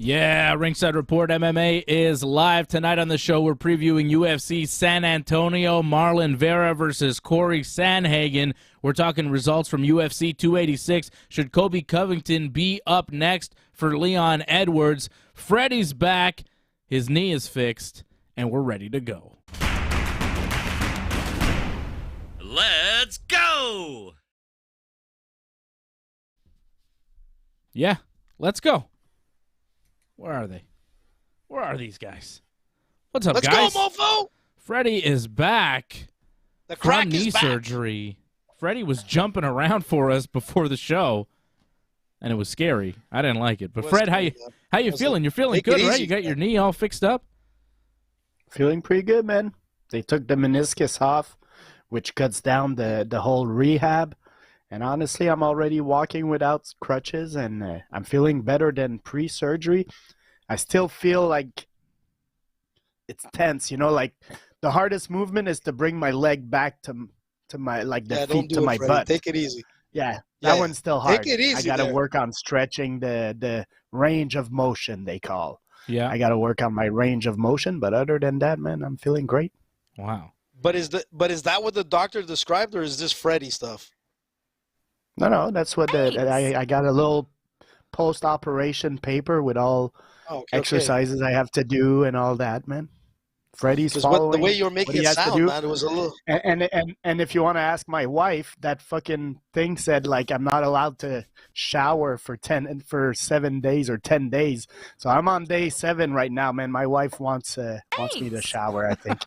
Yeah, Ringside Report MMA is live tonight on the show. We're previewing UFC San Antonio, Marlon Vera versus Cory Sandhagen. We're talking results from UFC 286. Should Colby Covington be up next for Leon Edwards? Freddie's back. His knee is fixed, and we're ready to go. Let's go! Yeah, let's go. Where are they? Where are these guys? What's up, Let's guys? go, mofo! Freddie is back The from crack knee is back. surgery. Freddie was jumping around for us before the show, and it was scary. I didn't like it. But It was Fred, how scary, you man. feeling? You're feeling Take it good, right? easy. You got your knee all fixed up? Feeling pretty good, man. They took the meniscus off, which cuts down the whole rehab. And honestly, I'm already walking without crutches, and I'm feeling better than pre-surgery. I still feel like it's tense, you know, like the hardest movement is to bring my leg back to my, like the Don't feet do to it, my Freddie. butt. Take it easy. Yeah, Yeah, that one's still hard. Take it easy I got to there. work on stretching the range of motion, they call. Yeah. I got to work on my range of motion, but other than that, man, I'm feeling great. Wow. But is that what the doctor described, or is this Freddie stuff? No, that's what I got a little post-operation paper with all exercises I have to do and all that, man. Freddie's following. The way you were what making he it has to sound, do. man, it was a little. And if you want to ask my wife, that fucking thing said like I'm not allowed to shower for 7 days or 10 days. So I'm on day 7 right now, man. My wife wants me to shower, I think.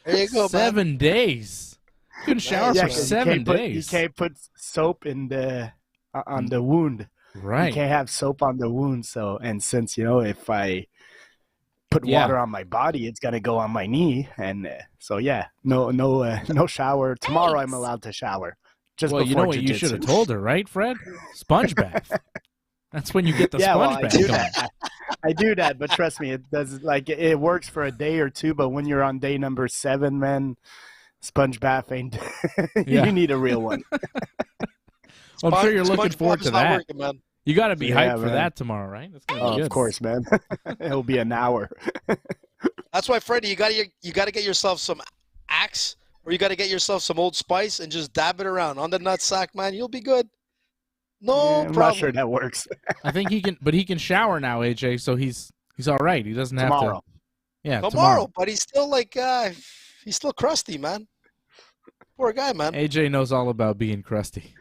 There you go, man. 7 days. You couldn't shower Yeah, for 'cause 7 you days. can't put soap in the on the wound. Right. You can't have soap on the wound. So, and since, you know, if I put Yeah. water on my body, it's gonna go on my knee. And so, yeah, no shower. Tomorrow I'm allowed to shower. Just Well, you before know what you jiu-jitsu. should have told her, right, Fred? Sponge bath. That's when you get the Yeah, well, sponge I bath do going. that. I do that, but trust me, it does. Like it works for a day or two, but when you're on day number 7, man, sponge bath ain't. Yeah. You need a real one. Well, I'm sure you're looking SpongeBob forward is to not that. working, man. You got to be Yeah, hyped for man. that tomorrow, right? That's gonna be Oh, good. of course, man. It'll be an hour. That's why, Freddie, you got to get yourself some Axe, or you got to get yourself some Old Spice and just dab it around on the nutsack, man. You'll be good. No Yeah, I'm problem. not sure that works. I think he can, but he can shower now, AJ. So he's all right. He doesn't have Tomorrow. to. Yeah, Tomorrow, but he's still like he's still crusty, man. Poor guy, man. AJ knows all about being crusty.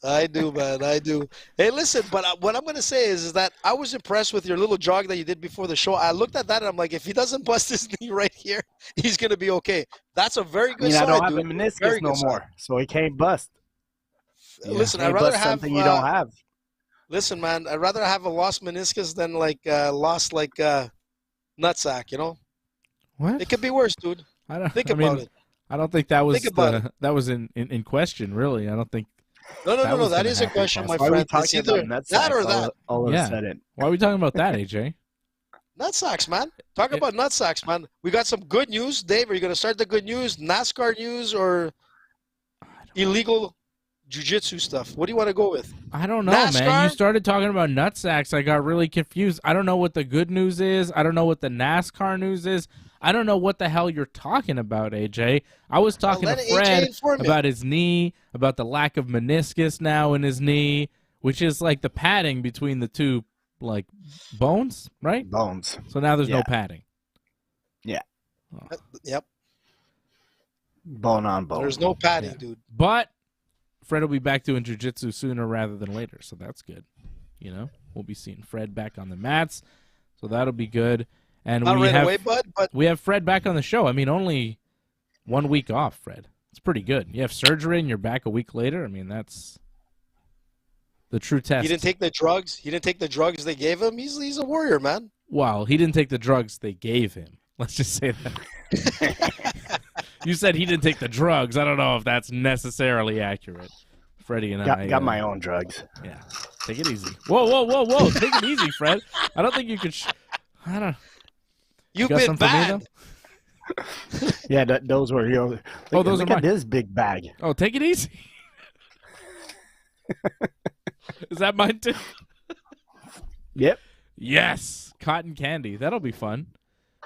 I do, man. I do. Hey, listen, but what I'm going to say is that I was impressed with your little jog that you did before the show. I looked at that and I'm like, if he doesn't bust his knee right here, he's going to be okay. That's a very good I sign, don't have dude. a meniscus Very no good sign. more, so he can't bust. Listen, Can't I'd rather bust have something you don't have. Listen, man, I'd rather have a lost meniscus than lost nutsack. You know, What? it could be worse, dude. I don't Think I mean, about it. I don't think that was Think about that was in question, really. I don't think. No. That was That gonna is a happen, question, my Why are we friend. It's talking either about that or nutsacks that. all of Yeah. a sudden? Why are we talking about that, AJ? Nutsacks, man. Talk Yeah. about nutsacks, man. We got some good news. Dave, are you going to start the good news, NASCAR news, or illegal jiu-jitsu stuff? What do you want to go with? I don't know, man. NASCAR? You started talking about nutsacks. I got really confused. I don't know what the good news is. I don't know what the NASCAR news is. I don't know what the hell you're talking about, AJ. I was talking let to AJ Fred inform you. about his knee, about the lack of meniscus now in his knee, which is like the padding between the two, like, bones, right? Bones. So now there's no Yeah. padding. Yep. Bone on bone. There's no padding, Yeah. dude. But Fred will be back doing jiu-jitsu sooner rather than later, so that's good. You know, we'll be seeing Fred back on the mats, so that'll be good. And Not we right have away, bud, but we have Fred back on the show. I mean, only 1 week off, Fred. It's pretty good. You have surgery and you're back a week later. I mean, that's the true test. he didn't take the drugs. He didn't take the drugs they gave him. He's a warrior, man. Well, he didn't take the drugs they gave him. Let's just say that. You said he didn't take the drugs. I don't know if that's necessarily accurate. Freddie and I got my own drugs. Yeah, take it easy. Whoa! Take it easy, Fred. I don't think you could. I don't. You've got been some for me, bad. though? Yeah, those were your. Oh, those look are at mine. this big bag. Oh, take it easy. Is that mine too? Yep. Yes, cotton candy. That'll be fun.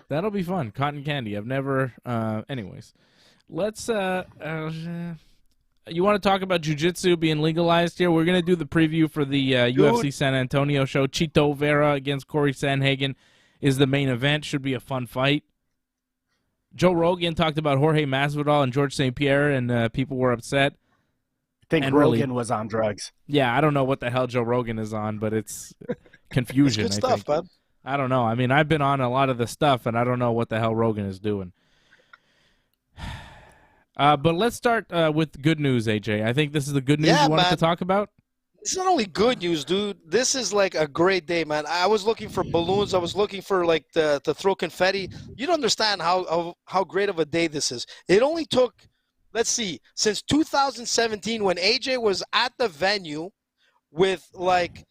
That'll be fun. Cotton candy. I've never. Anyways, let's. You want to talk about jiu-jitsu being legalized here? We're gonna do the preview for the UFC San Antonio show. Chito Vera against Cory Sandhagen is the main event. Should be a fun fight. Joe Rogan talked about Jorge Masvidal and George St. Pierre, and people were upset. I think Rogan was on drugs. Yeah, I don't know what the hell Joe Rogan is on, but it's confusion. It's good stuff, man. I don't know. I mean, I've been on a lot of the stuff, and I don't know what the hell Rogan is doing. But let's start with good news, AJ. I think this is the good news you wanted to talk about. It's not only good news, dude. This is like a great day, man. I was looking for balloons. I was looking for like to throw confetti. You don't understand how great of a day this is. It only took, let's see, since 2017 when AJ was at the venue with like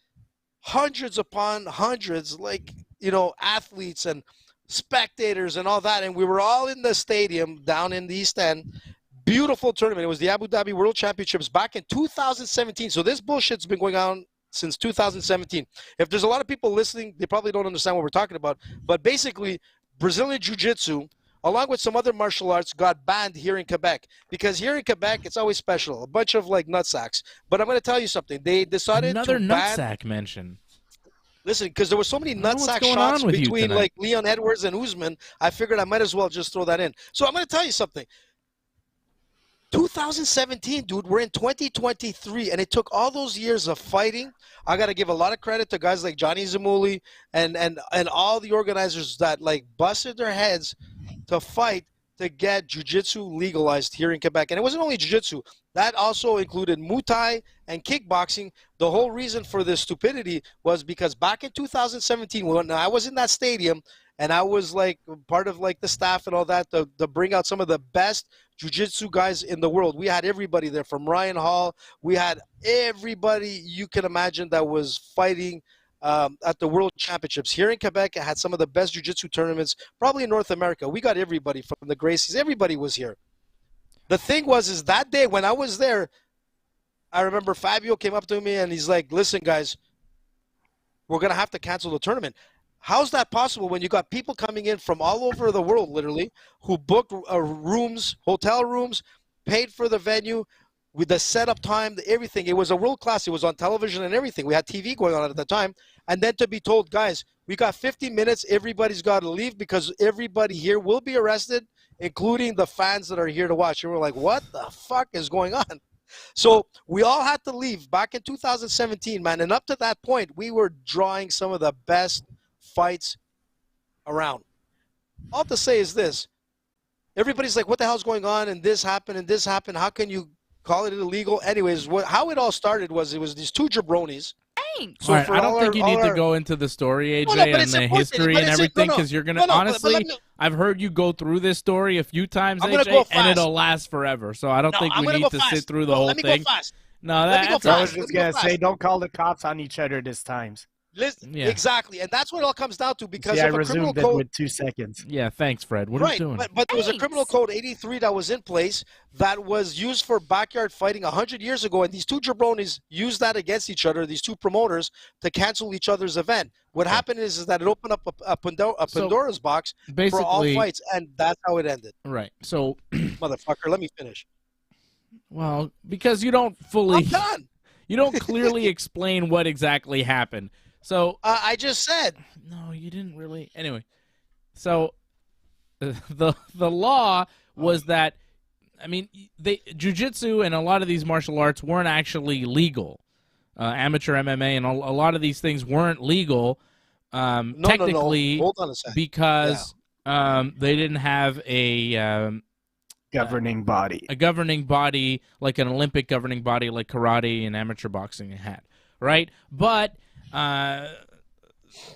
hundreds upon hundreds, like, you know, athletes and spectators and all that, and we were all in the stadium down in the East End. Beautiful tournament. It was the Abu Dhabi World Championships back in 2017. So this bullshit's been going on since 2017. If there's a lot of people listening, they probably don't understand what we're talking about. But basically, Brazilian Jiu-Jitsu, along with some other martial arts, got banned here in Quebec. Because here in Quebec, it's always special. A bunch of, like, nutsacks. But I'm going to tell you something. They decided Another to ban... nutsack mention. Listen, because there were so many nutsack shots between, like, Leon Edwards and Usman, I figured I might as well just throw that in. So I'm going to tell you something. 2017, dude, we're in 2023, and it took all those years of fighting. I got to give a lot of credit to guys like Johnny Zamuli and all the organizers that, like, busted their heads to fight to get jiu-jitsu legalized here in Quebec. And it wasn't only jiu-jitsu. That also included Muay Thai and kickboxing. The whole reason for this stupidity was because back in 2017, when I was in that stadium, and I was, like, part of, like, the staff and all that to bring out some of the best jiu-jitsu guys in the world. We had everybody there, from Ryan Hall. We had everybody you can imagine that was fighting at the World Championships. Here in Quebec, it had some of the best jiu-jitsu tournaments, probably in North America. We got everybody from the Gracies. Everybody was here. The thing was, is that day when I was there, I remember Fabio came up to me and he's like, listen, guys, we're going to have to cancel the tournament. How's that possible when you got people coming in from all over the world, literally, who booked rooms, hotel rooms, paid for the venue, with the setup time, everything? It was a world class. It was on television and everything. We had TV going on at the time. And then to be told, guys, we got 50 minutes. Everybody's got to leave because everybody here will be arrested, including the fans that are here to watch. And we're like, what the fuck is going on? So we all had to leave back in 2017, man. And up to that point, we were drawing some of the best fights around. All to say is this. Everybody's like, what the hell's going on? And this happened and this happened. How can you call it illegal? Anyways, how it all started was it was these two jabronis. So all right, I don't think you need to go into the story, AJ, and the history and everything, because you're going to, honestly, I've heard you go through this story a few times, AJ, and it'll last forever. So I don't think we need to sit through the whole thing. No, that's I was just going to say, don't call the cops on each other this time. Listen, yeah. Exactly, and that's what it all comes down to because I of a criminal code. With 2 seconds. Yeah, thanks, Fred. What are you doing? But there was a criminal code 83 that was in place that was used for backyard fighting 100 years ago, and these two jabronis used that against each other, these two promoters, to cancel each other's event. What happened is that it opened up a Pandora's box for all fights, and that's how it ended. Right. So, motherfucker, let me finish. Well, because you don't fully, I'm done. You don't clearly explain what exactly happened. So I just said. No, you didn't really. Anyway, so the law was that, I mean, jiu-jitsu and a lot of these martial arts weren't actually legal. Amateur MMA and a lot of these things weren't legal technically. No. Hold on a second. Because they didn't have a governing body. A governing body, like an Olympic governing body like karate and amateur boxing had, right? But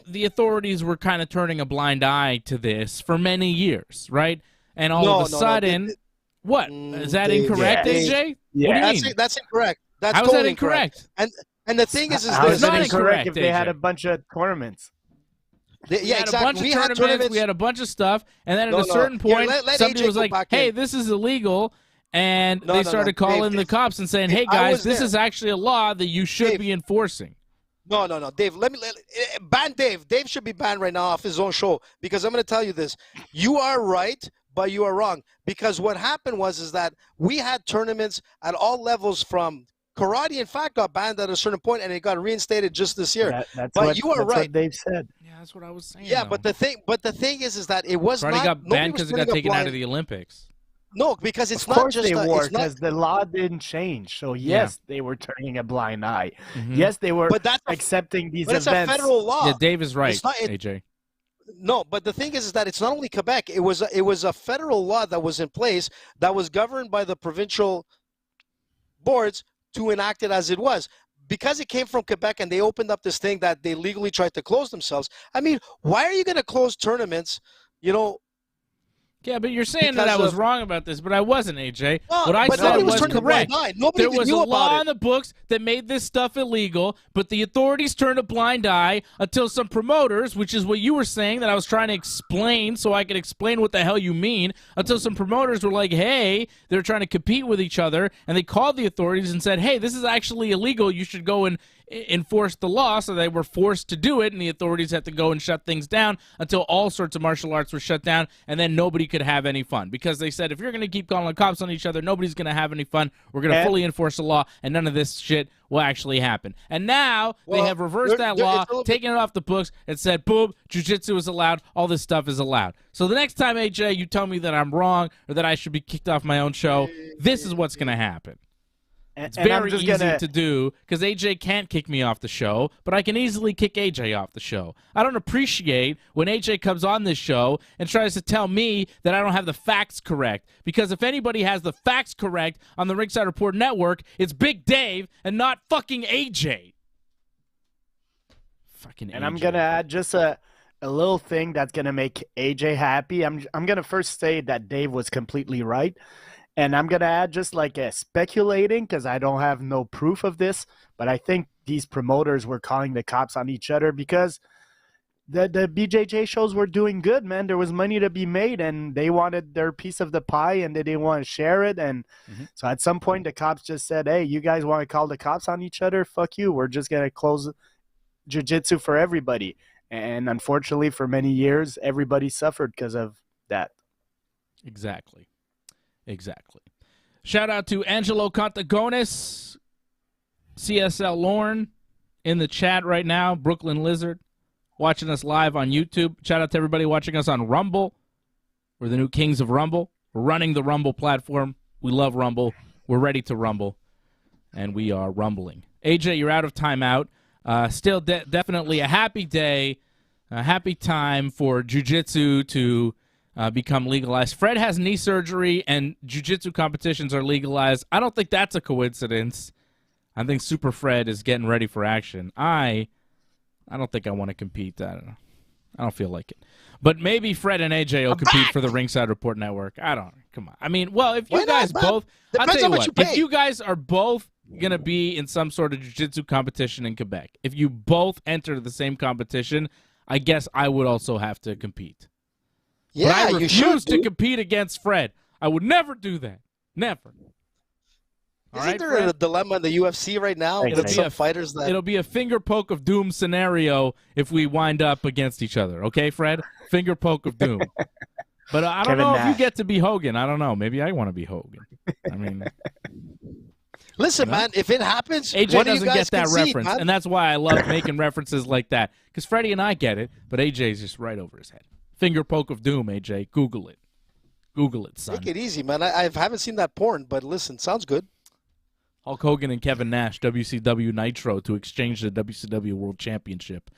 the authorities were kind of turning a blind eye to this for many years, right? And all of a sudden, what? Is that incorrect, AJ? Yeah. What do you mean? That's incorrect. That's How is totally that incorrect? And the thing is how is this. It's not incorrect if they had a bunch of tournaments. We had a bunch of tournaments, we had a bunch of stuff, and then at a certain point, somebody was like, hey, this is illegal, and No, they no, started no. calling Dave, the cops and saying, Dave, hey, I guys, was this there. is actually a law that you should Dave. be enforcing. No, Dave, ban Dave. Dave should be banned right now off his own show because I'm going to tell you this. You are right, but you are wrong. Because what happened is that we had tournaments at all levels from karate, in fact, got banned at a certain point and it got reinstated just this year. That's but what, you are that's right. what Dave said. Yeah, that's what I was saying. Yeah, though. but the thing is that it was Karate not. got banned because it got taken out of the Olympics. No, because it's Of not course just they were, it's not. because the law didn't change. So yes, they were turning a blind eye. Mhm. Yes, they were But that's accepting these But it's events. a federal law. Yeah, Dave is right, It's not- AJ. No, but the thing is that it's not only Quebec. It was a federal law that was in place that was governed by the provincial boards to enact it as it was. Because it came from Quebec and they opened up this thing that they legally tried to close themselves. I mean, why are you going to close tournaments? You know, Yeah, but you're saying that Because I was of- wrong about this, but I wasn't, AJ. no, what I but said nobody was turning a correct. blind eye. Nobody There was knew a about law it. on the books that made this stuff illegal, but the authorities turned a blind eye until some promoters, which is what you were saying that I was trying to explain so I could explain what the hell you mean, until some promoters were like, hey, they're trying to compete with each other, and they called the authorities and said, hey, this is actually illegal. You should go and enforce the law. So they were forced to do it, and the authorities had to go and shut things down until all sorts of martial arts were shut down, and then nobody could have any fun because they said, if you're going to keep calling the cops on each other, nobody's going to have any fun. We're going to fully enforce the law, and none of this shit will actually happen. And now they Well, have reversed that it's law, a little bit- taken it off the books, and said, boom, jiu-jitsu is allowed, all this stuff is allowed. So the next time, AJ, you tell me that I'm wrong or that I should be kicked off my own show, this is what's going to happen. It's And I'm very just easy gonna- to do because AJ can't kick me off the show, but I can easily kick AJ off the show. I don't appreciate when AJ comes on this show and tries to tell me that I don't have the facts correct, because if anybody has the facts correct on the Ringside Report Network, it's Big Dave and not fucking AJ. Fucking AJ. And I'm gonna add just a little thing that's gonna make AJ happy. I'm gonna first say that Dave was completely right, and I'm gonna add just like a speculating, because I don't have no proof of this, but I think these promoters were calling the cops on each other because the BJJ shows were doing good, man. There was money to be made, and they wanted their piece of the pie, and they didn't want to share it. And so at some point, the cops just said, "Hey, you guys want to call the cops on each other? Fuck you. We're just gonna close jiu-jitsu for everybody." And unfortunately, for many years, everybody suffered because of that. Exactly. Shout out to Angelo Contagones, CSL Lorne in the chat right now, Brooklyn Lizard, watching us live on YouTube. Shout out to everybody watching us on Rumble. We're the new kings of Rumble. We're running the Rumble platform. We love Rumble. We're ready to rumble, and we are rumbling. AJ, you're out of timeout. Still definitely a happy day, a happy time for jiu-jitsu to become legalized. Fred has knee surgery, and jiu-jitsu competitions are legalized. I don't think that's a coincidence. I think Super Fred is getting ready for action. I don't think I want to compete. I don't feel like it. But maybe Fred and AJ will compete for the Ringside Report Network. I don't. Come on. I mean, well, if you Why guys not, man? both, I'll Depends tell you on what what. you pay. If you guys are both going to be in some sort of jiu-jitsu competition in Quebec, if you both enter the same competition, I guess I would also have to compete. Yeah, But I you refuse should. to dude. compete against Fred. I would never do that. Never. All Isn't right, there Fred? a dilemma in the UFC right now It'll with be some a- fighters that? It'll be a finger poke of doom scenario if we wind up against each other. Okay, Fred? Finger poke of doom. But I don't Kevin know if you Nash. get to be Hogan. I don't know. Maybe I want to be Hogan. I mean, Listen, man, if it happens, AJ one of you doesn't guys get that concede, reference, man. and that's why I love making references like that. Because Freddie and I get it, but AJ's just right over his head. Finger poke of doom, AJ. Google it. Google it, son. Take it easy, man. I haven't seen that porn, but listen, sounds good. Hulk Hogan and Kevin Nash, WCW Nitro, to exchange the WCW World Championship.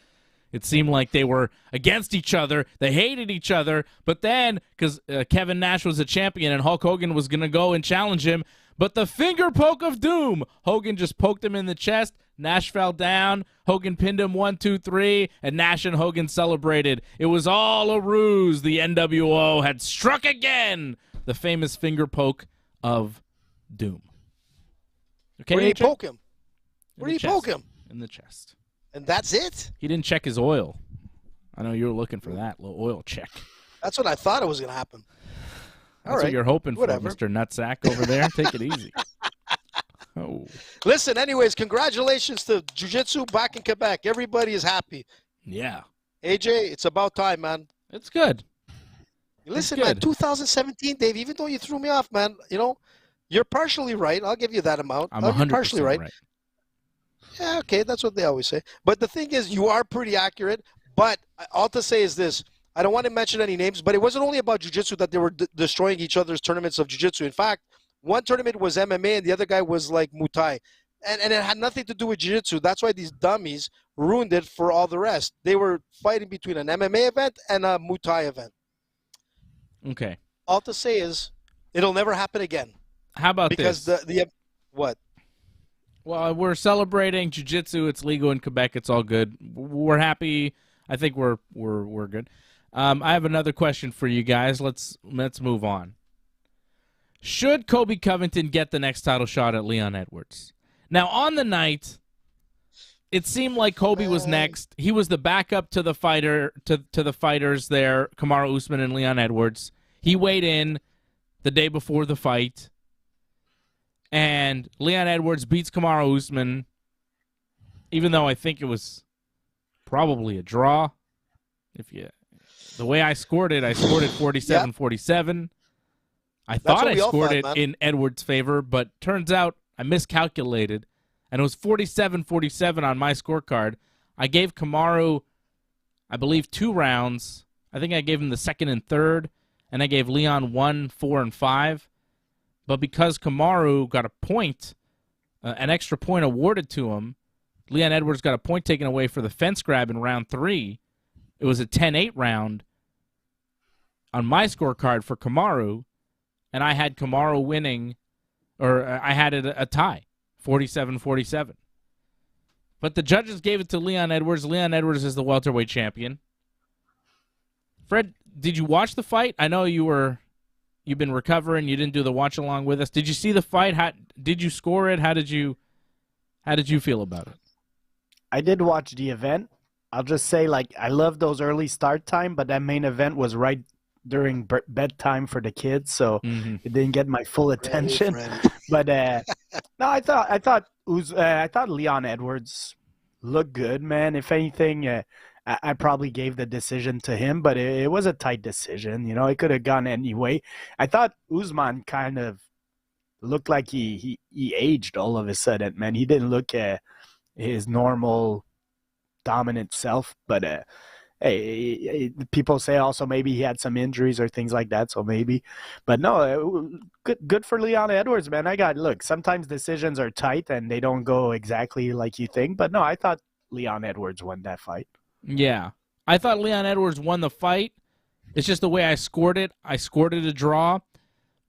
It seemed like they were against each other. They hated each other. But then, because Kevin Nash was a champion and Hulk Hogan was going to go and challenge him, but the finger poke of doom, Hogan just poked him in the chest. Nash fell down. Hogan pinned him 1, 2, 3, and Nash and Hogan celebrated. It was all a ruse. The NWO had struck again. The famous finger poke of doom. Okay, Where did he AJ? poke him? Where did he poke him? In the chest. And that's it? He didn't check his oil. I know you were looking for that little oil check. That's what I thought it was going to happen. That's what you're hoping whatever. for, Mr. Nutsack over there. Take it easy. Oh. Listen, anyways, congratulations to Jiu-Jitsu back in Quebec. Everybody is happy. Yeah. AJ, it's about time, man. It's good. Listen, It's man, good. 2017, Dave, even though you threw me off, man, you're partially right. I'll give you that amount. I'm You're 100% partially right. Yeah, okay, that's what they always say. But the thing is, you are pretty accurate. But all to say is this. I don't want to mention any names, but it wasn't only about jiu-jitsu that they were destroying each other's tournaments of jiu-jitsu. In fact, one tournament was MMA and the other guy was like Muay Thai. And it had nothing to do with jiu-jitsu. That's why these dummies ruined it for all the rest. They were fighting between an MMA event and a Muay Thai event. Okay. All to say is, it'll never happen again. How about because this? What? Well, we're celebrating jiu-jitsu. It's legal in Quebec. It's all good. We're happy. I think we're good. I have another question for you guys. Let's move on. Should Colby Covington get the next title shot at Leon Edwards? Now, on the night, it seemed like Colby was next. He was the backup to the fighters there, Kamaru Usman and Leon Edwards. He weighed in the day before the fight, and Leon Edwards beats Kamaru Usman, even though I think it was probably a draw. The way I scored it 47-47. I thought I scored it in Edwards' favor, but turns out I miscalculated, and it was 47-47 on my scorecard. I gave Kamaru, I believe, 2 rounds. I think I gave him the second and third, and I gave Leon 1, 4, and 5. But because Kamaru got a point, an extra point awarded to him, Leon Edwards got a point taken away for the fence grab in round 3. It was a 10-8 round on my scorecard for Kamaru, and I had Kamaru winning, or I had it a tie, 47-47. But the judges gave it to Leon Edwards. Leon Edwards is the welterweight champion. Fred, did you watch the fight? I know you've been recovering. You didn't do the watch along with us. Did you see the fight? Did you score it? How did you feel about it? I did watch the event. I'll just say, I love those early start time, but that main event was right during bedtime for the kids, so it didn't get my full attention. But no, I thought Leon Edwards looked good, man. If anything, I probably gave the decision to him, but it was a tight decision. It could have gone any way. I thought Usman kind of looked like he aged all of a sudden, man. He didn't look his normal dominant self, but hey, people say also maybe he had some injuries or things like that, so maybe. But no, good for Leon Edwards, man. Sometimes decisions are tight and they don't go exactly like you think, but no, I thought Leon Edwards won that fight. Yeah. I thought Leon Edwards won the fight. It's just the way I scored it. I scored it a draw,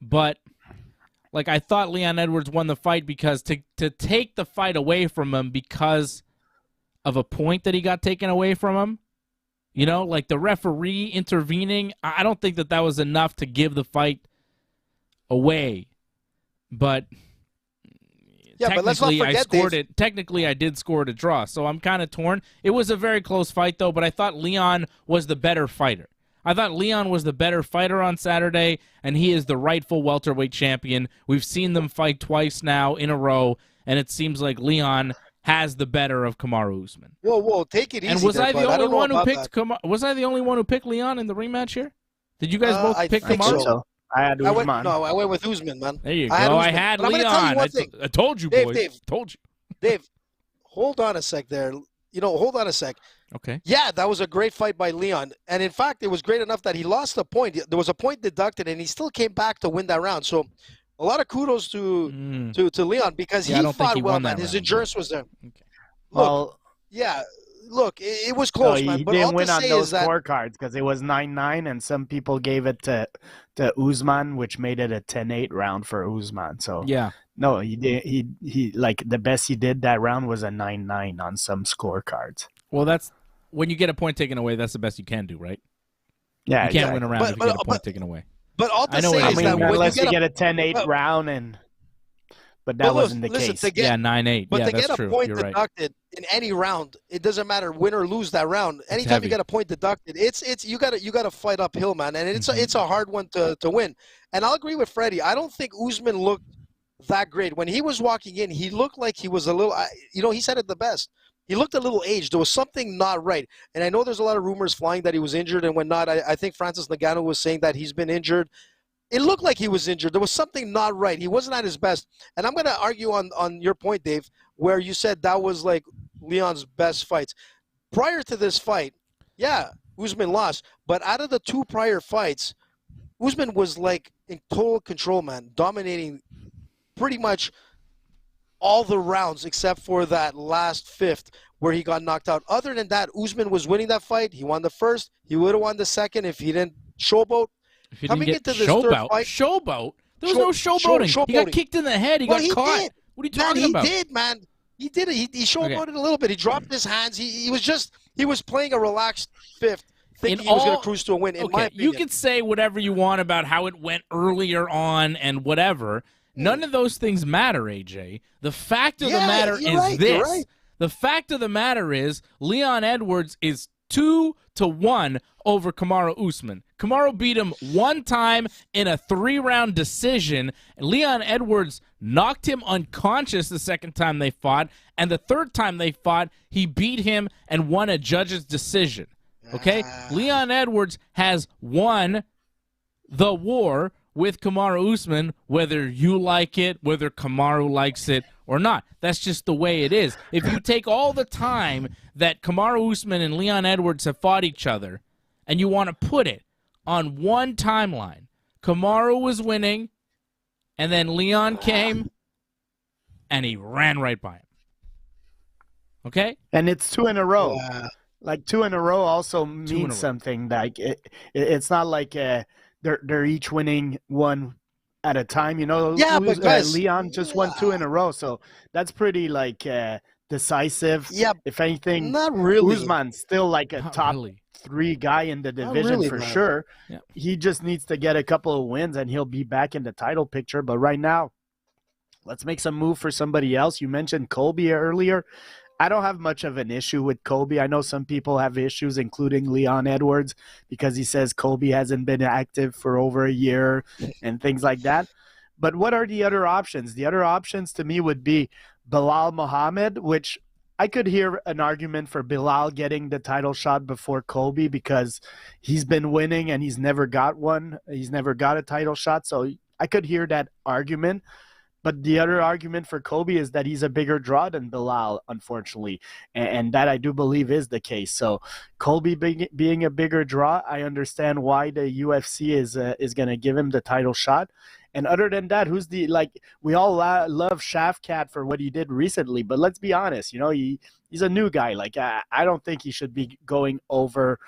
but I thought Leon Edwards won the fight because to take the fight away from him because of a point that he got taken away from him, the referee intervening, I don't think that was enough to give the fight away. But but let's not forget, I scored it. Technically, I did score it a draw, so I'm kind of torn. It was a very close fight, though, but I thought Leon was the better fighter. I thought Leon was the better fighter on Saturday, and he is the rightful welterweight champion. We've seen them fight twice now in a row, and it seems like Leon has the better of Kamaru Usman. Whoa, take it easy. And was I the only one who picked Was I the only one who picked Leon in the rematch here? Did you guys both pick Kamaru? So. I had Usman. I went with Usman, man. There you go. I had Leon. I told you, boys. Dave, told you. Dave, hold on a sec there. Hold on a sec. Okay. Yeah, that was a great fight by Leon. And in fact, it was great enough that he lost a point. There was a point deducted, and he still came back to win that round. So a lot of kudos to Leon because he fought well, man. His endurance was there. Okay. Look, it was close, man. He but didn't all win to on say those is that scorecards because it was 9-9, and some people gave it to Usman, which made it a 10-8 round for Usman. So yeah, no, he did. He the best he did that round was a 9-9 on some scorecards. Well, that's when you get a point taken away. That's the best you can do, right? Yeah, you can't win a round if you get a point taken away. But all to say is that unless you get a 10-8 round and but that wasn't the listen, case. to get, Yeah, 9-8. But Yeah, to that's get a true. point You're right. deducted in any round, it doesn't matter win or lose that round. Anytime heavy. you get a point deducted, it's you gotta fight uphill, man, and it's a hard one to win. And I'll agree with Freddie. I don't think Usman looked that great when he was walking in. He looked like he was a little, he said it the best. He looked a little aged. There was something not right. And I know there's a lot of rumors flying that he was injured and whatnot. I think Francis Ngannou was saying that he's been injured. It looked like he was injured. There was something not right. He wasn't at his best. And I'm going to argue on your point, Dave, where you said that was like Leon's best fights. Prior to this fight, yeah, Usman lost. But out of the 2 prior fights, Usman was like in total control, man, dominating pretty much all the rounds except for that last 5th where he got knocked out. Other than that, Usman was winning that fight. He won the first. He would have won the second if he didn't showboat. If you Coming didn't get into this third showboat, fight, showboat? There was no showboating. He got kicked in the head. He got caught. Did. What are you talking about? He did, man. He did it. He showboated a little bit. He dropped his hands. He was playing a relaxed 5th, thinking he was going to cruise to a win. In my opinion, you could say whatever you want about how it went earlier on and whatever. None of those things matter, AJ. The fact of the matter is this. Right. The fact of the matter is Leon Edwards is 2-1 over Kamaru Usman. Kamaru beat him 1 time in a 3-round decision. Leon Edwards knocked him unconscious the second time they fought, and the third time they fought, he beat him and won a judge's decision. Okay? Leon Edwards has won the war with Kamaru Usman, whether you like it, whether Kamaru likes it or not. That's just the way it is. If you take all the time that Kamaru Usman and Leon Edwards have fought each other and you want to put it on one timeline, Kamaru was winning, and then Leon came, and he ran right by him. Okay? And it's 2 in a row. Like 2 in a row also means something. Like it's not like they're each winning 1 at a time. Yeah, but guys, Leon just won 2 in a row, so that's pretty like decisive. Yeah, if anything, not really. Usman's still like a top 3 guy in the division for sure. Yeah. He just needs to get a couple of wins and he'll be back in the title picture. But right now, let's make some move for somebody else. You mentioned Colby earlier. I don't have much of an issue with Colby. I know some people have issues, including Leon Edwards, because he says Colby hasn't been active for over a year and things like that. But what are the other options? The other options to me would be Bilal Muhammad, which I could hear an argument for Bilal getting the title shot before Colby because he's been winning and he's never got one. He's never got a title shot. So I could hear that argument. But the other argument for Colby is that he's a bigger draw than Bilal, unfortunately. And that I do believe is the case. So Colby being a bigger draw, I understand why the UFC is going to give him the title shot. And other than that, we all love Shavkat for what he did recently. But let's be honest, he's a new guy. Like, I don't think he should be going over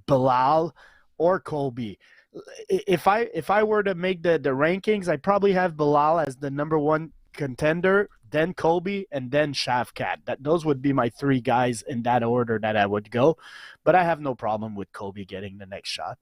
Bilal or Colby. If I were to make the rankings, I'd probably have Bilal as the number 1 contender, then Colby, and then Shavkat. Those would be my 3 guys in that order that I would go. But I have no problem with Colby getting the next shot.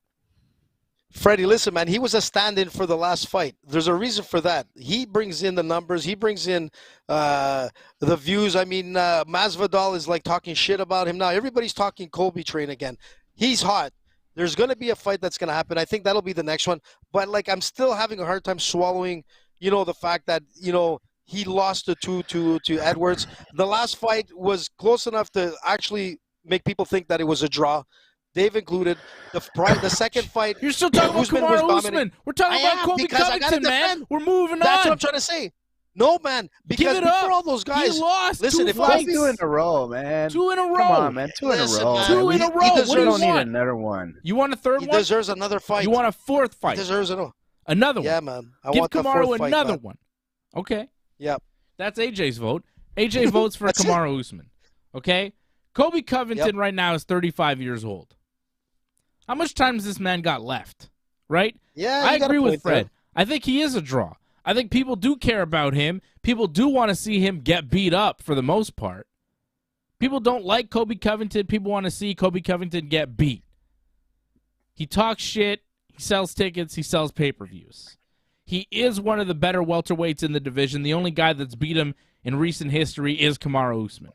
Freddie, listen, man, he was a stand-in for the last fight. There's a reason for that. He brings in the numbers. He brings in the views. I mean, Masvidal is like talking shit about him now. Everybody's talking Colby train again. He's hot. There's going to be a fight that's going to happen. I think that'll be the next one. But, I'm still having a hard time swallowing, the fact that, he lost to Edwards. The last fight was close enough to actually make people think that it was a draw. Dave included. The second fight. You're still talking about Kamaru Usman. We're talking about Colby Covington, man. We're moving on. That's what I'm trying to say. No, man, because before all those guys, he lost. Listen, if I 2 in a row, man. 2 in a row. Come on, man. 2 in a row. Man. 2 in a row. What do you don't want? need another one. You want a third He one? He deserves another fight. You want a 4th fight? He deserves another one. Yeah, man. I Give want Kamaru the 4th fight, another man. one. Okay. Yep. That's AJ's vote. AJ votes for Kamaru Usman. Okay. Colby Covington right now is 35 years old. How much time has this man got left? Right? Yeah, I agree with Fred. There. I think he is a draw. I think people do care about him. People do want to see him get beat up for the most part. People don't like Colby Covington. People want to see Colby Covington get beat. He talks shit. He sells tickets. He sells pay-per-views. He is one of the better welterweights in the division. The only guy that's beat him in recent history is Kamaru Usman.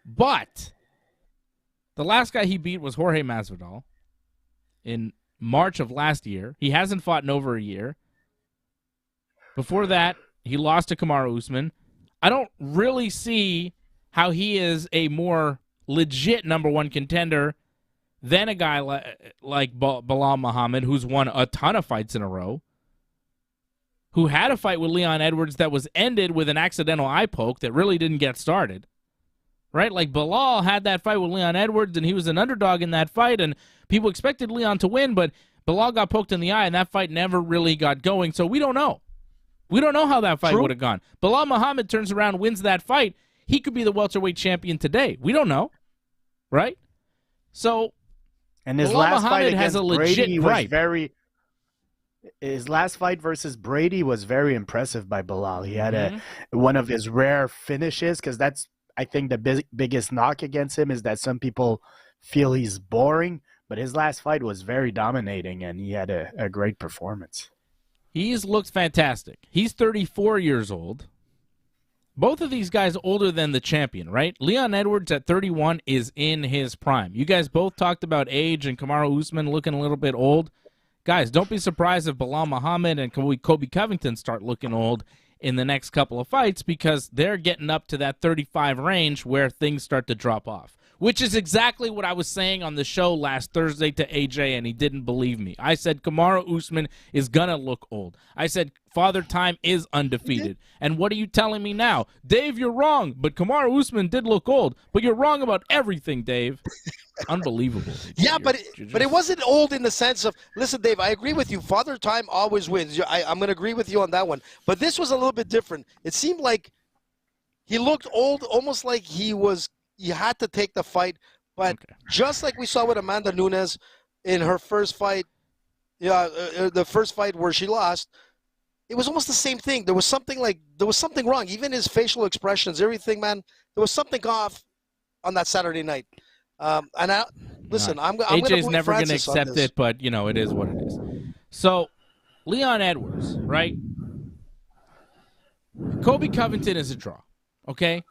But the last guy he beat was Jorge Masvidal in March of last year. He hasn't fought in over a year. Before that, he lost to Kamaru Usman. I don't really see how he is a more legit number one contender than a guy like Bilal Muhammad, who's won a ton of fights in a row, who had a fight with Leon Edwards that was ended with an accidental eye poke that really didn't get started. Right? Like, Bilal had that fight with Leon Edwards, and he was an underdog in that fight, and people expected Leon to win, but Bilal got poked in the eye, and that fight never really got going, so we don't know. We don't know how that fight would have gone. Bilal Muhammad turns around, wins that fight. He could be the welterweight champion today. We don't know. Right? So, and his Bilal last Muhammad fight against has a legit Brady was gripe. His last fight versus Brady was very impressive by Bilal. He had one of his rare finishes, because that's, I think, the biggest knock against him is that some people feel he's boring, but his last fight was very dominating, and he had a great performance. He's looked fantastic. He's 34 years old. Both of these guys older than the champion, right? Leon Edwards at 31 is in his prime. You guys both talked about age and Kamaru Usman looking a little bit old. Guys, don't be surprised if Bilal Muhammad and Colby Covington start looking old in the next couple of fights, because they're getting up to that 35 range where things start to drop off, which is exactly what I was saying on the show last Thursday to AJ, and he didn't believe me. I said Kamaru Usman is going to look old. I said Father Time is undefeated. And what are you telling me now? Dave, you're wrong, but Kamaru Usman did look old. But you're wrong about everything, Dave. Unbelievable. Yeah, but it wasn't old in the sense of, listen, Dave, I agree with you. Father Time always wins. I'm going to agree with you on that one. But this was a little bit different. It seemed like he looked old, almost like you had to take the fight. But just like we saw with Amanda Nunes in her first fight, the first fight where she lost, it was almost the same thing. There was something wrong. Even his facial expressions, everything, man, there was something off on that Saturday night. Listen, I'm AJ's never going to accept it, but, it is what it is. So, Leon Edwards, right? Colby Covington is a draw, okay?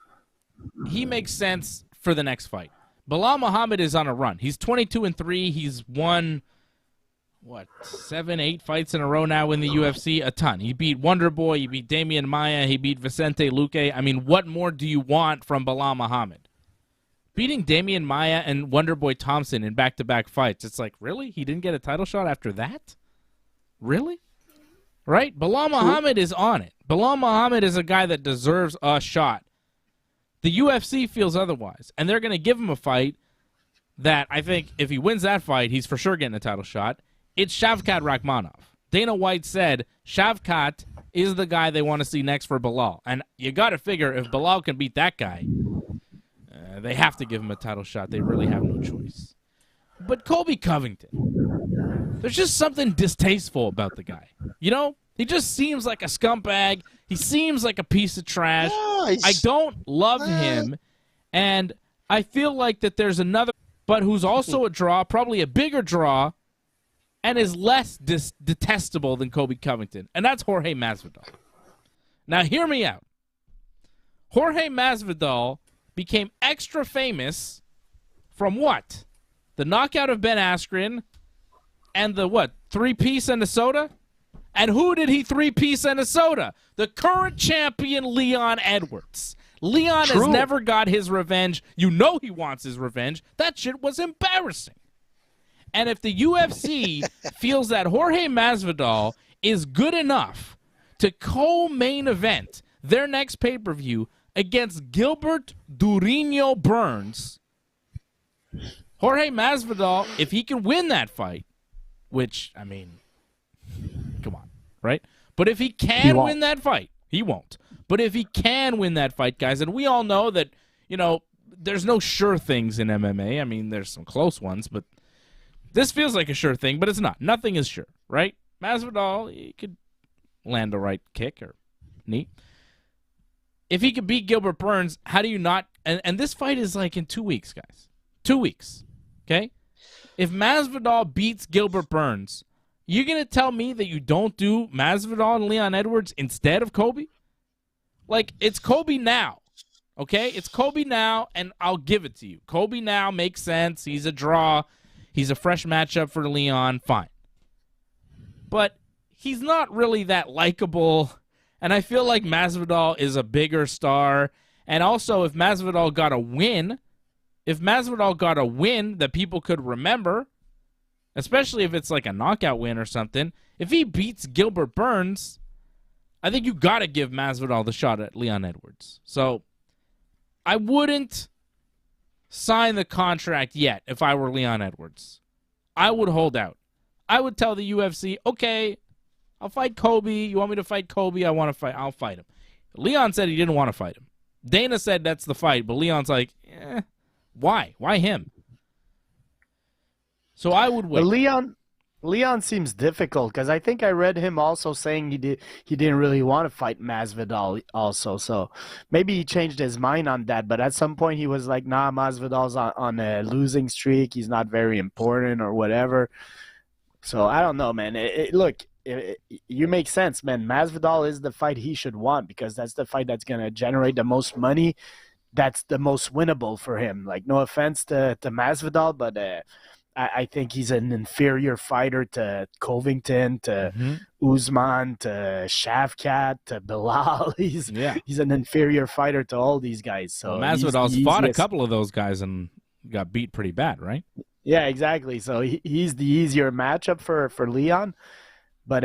He makes sense for the next fight. Bilal Muhammad is on a run. He's 22-3. He's won, 7, 8 fights in a row now in the UFC? A ton. He beat Wonder Boy. He beat Damian Maia. He beat Vicente Luque. I mean, what more do you want from Bilal Muhammad? Beating Damian Maia and Wonderboy Thompson in back-to-back fights. It's like, really? He didn't get a title shot after that? Really? Right? Bilal Muhammad is on it. Bilal Muhammad is a guy that deserves a shot. The UFC feels otherwise, and they're going to give him a fight that I think if he wins that fight, he's for sure getting a title shot. It's Shavkat Rakhmonov. Dana White said Shavkat is the guy they want to see next for Bilal. And you got to figure if Bilal can beat that guy, they have to give him a title shot. They really have no choice. But Colby Covington, there's just something distasteful about the guy. He just seems like a scumbag. He seems like a piece of trash. Nice. I don't love him. And I feel like that there's another, but who's also a draw, probably a bigger draw, and is less detestable than Colby Covington. And that's Jorge Masvidal. Now, hear me out. Jorge Masvidal became extra famous from what? The knockout of Ben Askren and the 3-piece and a soda? And who did he 3-piece and a soda? The current champion, Leon Edwards. Leon has never got his revenge. You know he wants his revenge. That shit was embarrassing. And if the UFC feels that Jorge Masvidal is good enough to co-main event their next pay-per-view against Gilbert Durinho Burns, Jorge Masvidal, if he can win that fight, which, I mean, come on, right? But if he can win that fight, he won't. But if he can win that fight, guys, and we all know that, there's no sure things in MMA. I mean, there's some close ones, but this feels like a sure thing, but it's not. Nothing is sure, right? Masvidal, he could land a right kick or knee. If he could beat Gilbert Burns, how do you not? And this fight is like in 2 weeks, guys. 2 weeks, okay? If Masvidal beats Gilbert Burns, You're going to tell me that you don't do Masvidal and Leon Edwards instead of Colby? Like, it's Colby now, okay? It's Colby now, and I'll give it to you. Colby now makes sense. He's a draw. He's a fresh matchup for Leon. Fine. But he's not really that likable, and I feel like Masvidal is a bigger star. And also, if Masvidal got a win that people could remember, especially if it's like a knockout win or something, if he beats Gilbert Burns, I think you got to give Masvidal the shot at Leon Edwards. So I wouldn't sign the contract yet if I were Leon Edwards. I would hold out. I would tell the UFC, okay, I'll fight Colby. You want me to fight Colby? I'll fight him. Leon said he didn't want to fight him. Dana said that's the fight, but Leon's like, why? Why him? So I would wait. But Leon seems difficult because I think I read him also saying he didn't really want to fight Masvidal also. So maybe he changed his mind on that. But at some point he was like, nah, Masvidal's on a losing streak. He's not very important or whatever. So I don't know, man. You make sense, man. Masvidal is the fight he should want because that's the fight that's going to generate the most money. That's the most winnable for him. Like, no offense to Masvidal, but I think he's an inferior fighter to Covington, to Usman, to Shavkat, to Bilal. He's an inferior fighter to all these guys. So Masvidal's fought a couple of those guys and got beat pretty bad, right? Yeah, exactly. So he's the easier matchup for Leon. But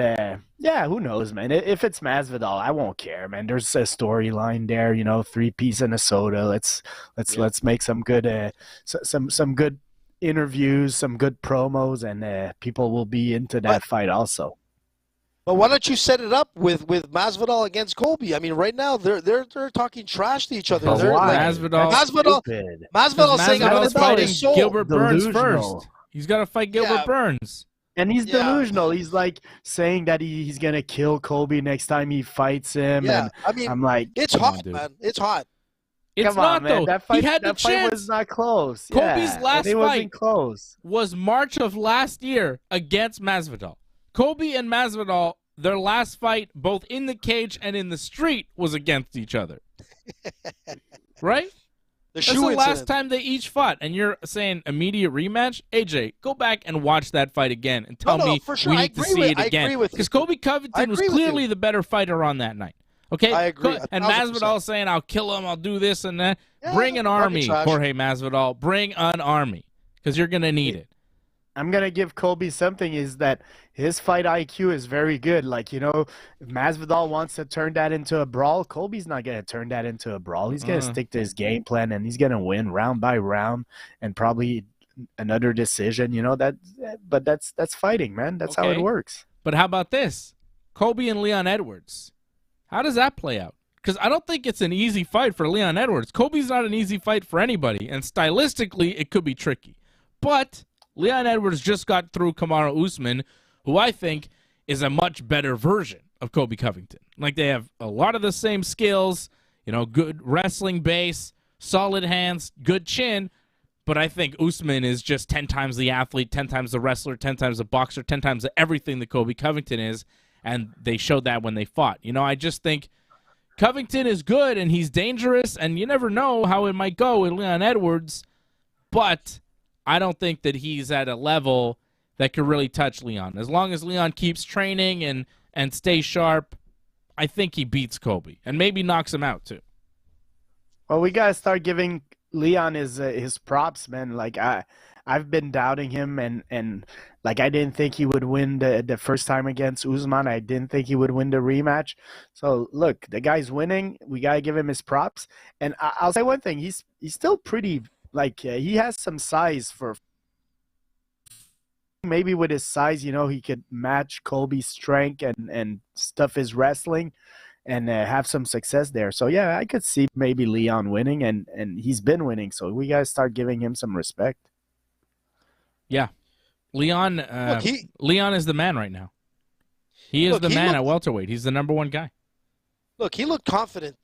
who knows, man? If it's Masvidal, I won't care, man. There's a storyline there, 3-piece and a soda. Let's make some good some good interviews, some good promos, and people will be into that fight also. But why don't you set it up with Masvidal against Colby? I mean, right now they're talking trash to each other. But why? Masvidal's saying I'm going to fight his soul. Gilbert Burns first. He's got to fight Gilbert Burns. And he's delusional. He's like saying that he's going to kill Colby next time he fights him. Yeah, and I mean, I'm like, it's hot, man. It's hot. It's not, man. though. That fight, he had the chance. Was not close. Colby's last it fight wasn't close. Was March of last year against Masvidal. Colby and Masvidal, their last fight, both in the cage and in the street, was against each other. Right? That's the last time they each fought. And you're saying immediate rematch? AJ, go back and watch that fight again and tell me for sure. we need to see it again. Because Colby Covington was clearly the better fighter on that night. Okay? I agree. And Masvidal saying, I'll kill him, I'll do this and that. Yeah, bring an army, Jorge Masvidal. Bring an army. Because you're going to need it. I'm going to give Colby something is that his fight IQ is very good. Like, if Masvidal wants to turn that into a brawl, Colby's not going to turn that into a brawl. He's going to stick to his game plan, and he's going to win round by round and probably another decision, but that's fighting, man. That's how it works. But how about this? Colby and Leon Edwards. How does that play out? Because I don't think it's an easy fight for Leon Edwards. Colby's not an easy fight for anybody, and stylistically it could be tricky. But Leon Edwards just got through Kamaru Usman, who I think is a much better version of Colby Covington. Like, they have a lot of the same skills, good wrestling base, solid hands, good chin, but I think Usman is just 10 times the athlete, 10 times the wrestler, 10 times the boxer, 10 times everything that Colby Covington is, and they showed that when they fought. I just think Covington is good, and he's dangerous, and you never know how it might go with Leon Edwards, but I don't think that he's at a level that could really touch Leon. As long as Leon keeps training and stays sharp, I think he beats Colby and maybe knocks him out too. Well, we got to start giving Leon his props, man. Like, I've been doubting him, and like, I didn't think he would win the first time against Usman. I didn't think he would win the rematch. So, look, the guy's winning. We got to give him his props. And I'll say one thing. He's still pretty... Like, he has some size for maybe with his size, he could match Colby's strength and stuff his wrestling and have some success there. So, yeah, I could see maybe Leon winning, and he's been winning. So we got to start giving him some respect. Yeah. Leon Leon is the man right now. He is the man at welterweight. He's the number one guy. Look, he looked confident,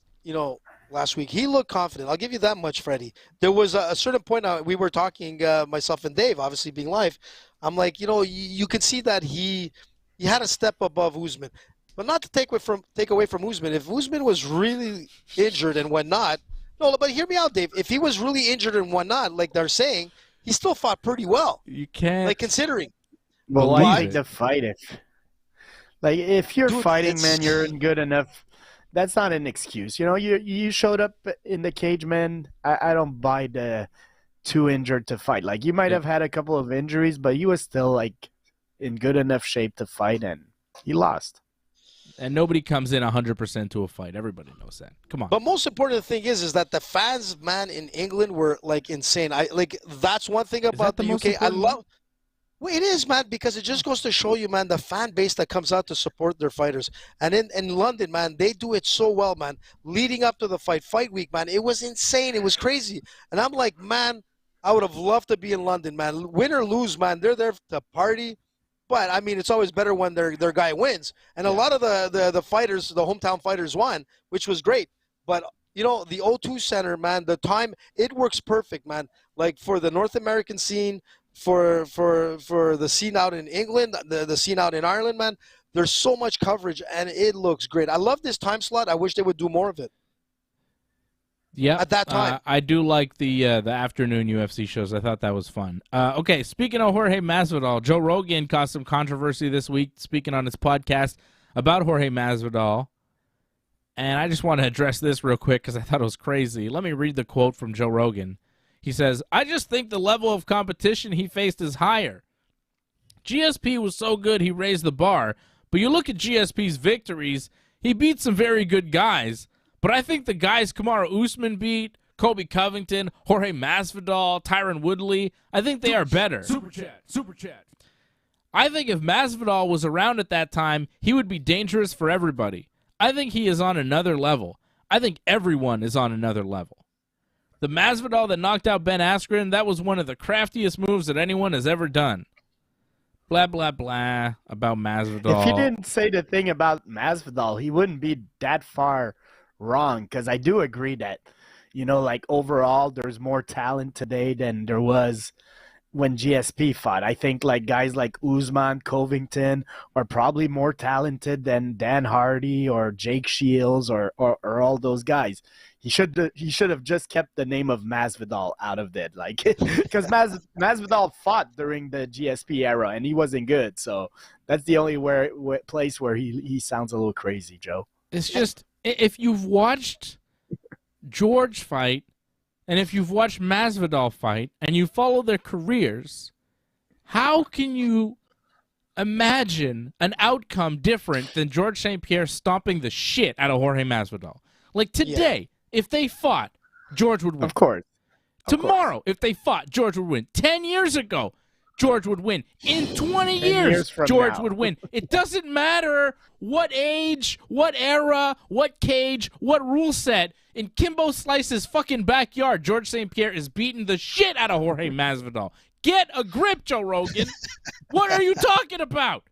last week. He looked confident. I'll give you that much, Freddie. There was a certain point we were talking, myself and Dave, obviously being live. I'm like, you could see that he you had to step above Usman. But not to take away from Usman. If Usman was really injured and whatnot, no, but hear me out, Dave. If he was really injured and whatnot, like they're saying, he still fought pretty well. You can't. Like considering. Well, Believe why it. take the fight if you're Dude, fighting, man, you're good enough. That's not an excuse. You know, you showed up in the cage, man. I don't buy the too injured to fight. Like, you might have had a couple of injuries, but he was still like in good enough shape to fight, and he lost. And nobody comes in 100% to a fight. Everybody knows that. Come on. But most important thing is that the fans, man, in England were like insane. That's one thing about the the most UK. I important love. Well, it is, man, because it just goes to show you, man, the fan base that comes out to support their fighters. And in London, man, they do it so well, man. Leading up to the fight week, man, it was insane. It was crazy. And I'm like, man, I would have loved to be in London, man. Win or lose, man, they're there to party. But, I mean, it's always better when their guy wins. And a lot of the fighters, the hometown fighters won, which was great. But, you know, the O2 Center, man, the time, it works perfect, man. Like, for the North American scene, for the scene out in England, the scene out in Ireland, man, there's so much coverage, and it looks great. I love this time slot. I wish they would do more of it. Yeah, at that time. I do like the afternoon UFC shows. I thought that was fun. Okay, speaking of Jorge Masvidal, Joe Rogan caused some controversy this week speaking on his podcast about Jorge Masvidal, and I just want to address this real quick because I thought it was crazy. Let me read the quote from Joe Rogan. He says, "I just think the level of competition he faced is higher. GSP was so good he raised the bar, but you look at GSP's victories, he beat some very good guys. But I think the guys Kamaru Usman beat, Colby Covington, Jorge Masvidal, Tyron Woodley, I think they are better. Super chat. I think if Masvidal was around at that time, he would be dangerous for everybody. I think he is on another level. I think everyone is on another level. The Masvidal that knocked out Ben Askren, that was one of the craftiest moves that anyone has ever done." Blah, blah, blah about Masvidal. If he didn't say the thing about Masvidal, he wouldn't be that far wrong, because I do agree that, you know, like overall there's more talent today than there was when GSP fought. I think like guys like Usman, Covington are probably more talented than Dan Hardy or Jake Shields or all those guys. He should have just kept the name of Masvidal out of it, like, because Masvidal fought during the GSP era and he wasn't good. So that's the only place where he sounds a little crazy, Joe. It's just, if you've watched George fight, and if you've watched Masvidal fight, and you follow their careers, how can you imagine an outcome different than George St. Pierre stomping the shit out of Jorge Masvidal? Like today, if they fought, George would win. Of course. Tomorrow, if they fought, George would win. 10 years ago, George would win. In 20 years, George would win. It doesn't matter what age, what era, what cage, what rule set. In Kimbo Slice's fucking backyard, George St. Pierre is beating the shit out of Jorge Masvidal. Get a grip, Joe Rogan. What are you talking about?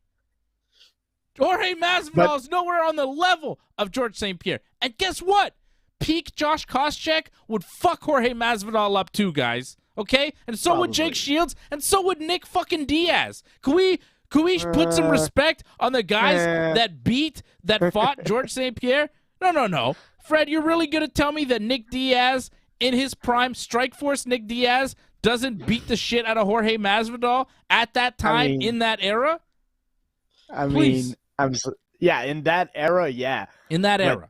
Jorge Masvidal is nowhere on the level of George St. Pierre. And guess what? Peak Josh Koscheck would fuck Jorge Masvidal up too, guys. Okay? And so would Jake Shields, and so would Nick fucking Diaz. Can we put some respect on the guys that fought George St. Pierre? No. Fred, you're really going to tell me that Nick Diaz, in his prime Strikeforce Nick Diaz, doesn't beat the shit out of Jorge Masvidal at that time, in that era? In that era, yeah. In that era.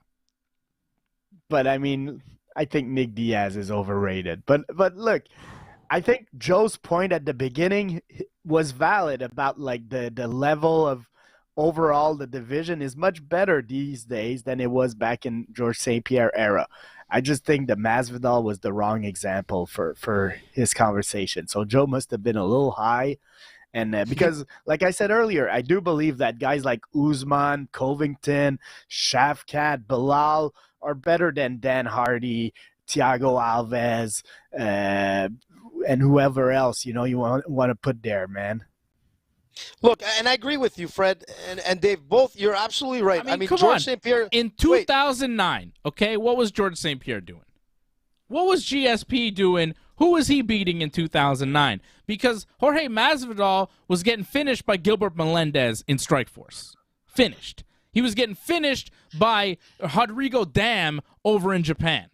But I mean, I think Nick Diaz is overrated. But look, I think Joe's point at the beginning was valid about like the level of overall the division is much better these days than it was back in George St. Pierre era. I just think that Masvidal was the wrong example for his conversation. So Joe must have been a little high. And because, like I said earlier, I do believe that guys like Usman, Covington, Shavkat, Bilal are better than Dan Hardy, Thiago Alves, and whoever else, you know, you want to put there, man. Look, and I agree with you, Fred and Dave. Both, you're absolutely right. I mean George St. Pierre. In 2009, okay, what was George St. Pierre doing? What was GSP doing Who was he beating in 2009? Because Jorge Masvidal was getting finished by Gilbert Melendez in Strikeforce. Finished. He was getting finished by Rodrigo Dam over in Japan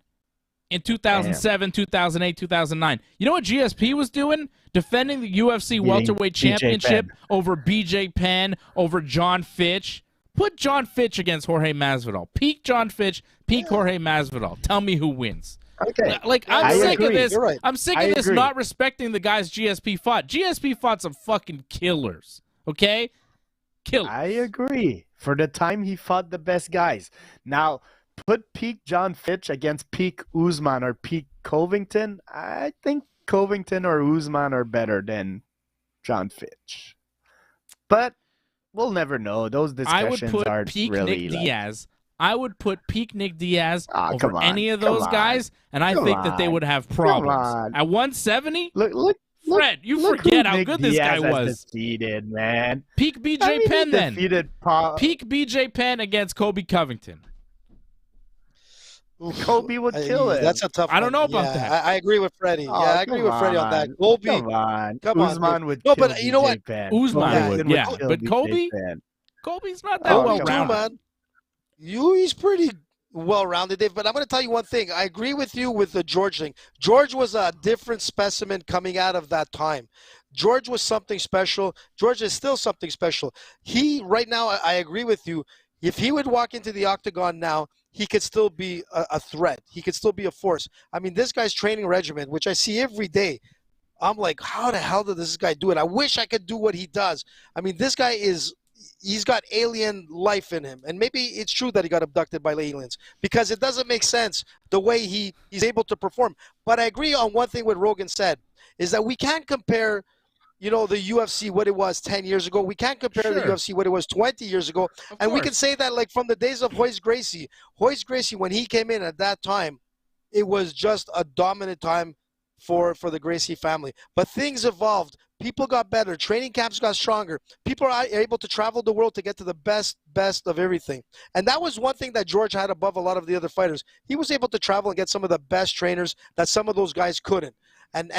in 2007, 2008, 2009. You know what GSP was doing? Defending the UFC welterweight championship over BJ Penn, over John Fitch. Put John Fitch against Jorge Masvidal. Peak John Fitch, peak Jorge Masvidal. Tell me who wins. Okay. Like, I'm sick of this. Right. I'm sick of this not respecting the guys GSP fought. GSP fought some fucking killers. Okay? Killers. I agree. For the time, he fought the best guys. Now, put peak John Fitch against peak Usman or peak Covington. I think Covington or Usman are better than John Fitch. But we'll never know. Those discussions aren't peak really Nick Diaz. I would put peak Nick Diaz over on, any of those guys, and I think that they would have problems. At 170, Fred, you forget how good this guy was. Defeated, man. Peak BJ Penn, then. Peak BJ Penn against Colby Covington. Kobe would kill it. That's a tough one. I don't know about that. I agree with Freddie. I agree with Freddie on that. Kobe. Come on. Usman would kill but you know what? Usman would, yeah. But Kobe's not that well-rounded. He's pretty well-rounded, Dave. But I'm going to tell you one thing. I agree with you with the George thing. George was a different specimen coming out of that time. George was something special. George is still something special. Right now, I agree with you. If he would walk into the octagon now, he could still be a threat. He could still be a force. I mean, this guy's training regimen, which I see every day, I'm like, how the hell did this guy do it? I wish I could do what he does. I mean, this guy he's got alien life in him. And maybe it's true that he got abducted by aliens because it doesn't make sense the way he's able to perform. But I agree on one thing what Rogan said, is that we can't compare – the UFC, what it was 10 years ago. We can't compare the UFC, what it was 20 years ago. And we can say that, like, from the days of Royce Gracie, when he came in at that time, it was just a dominant time for the Gracie family. But things evolved. People got better. Training camps got stronger. People are able to travel the world to get to the best of everything. And that was one thing that George had above a lot of the other fighters. He was able to travel and get some of the best trainers that some of those guys couldn't. And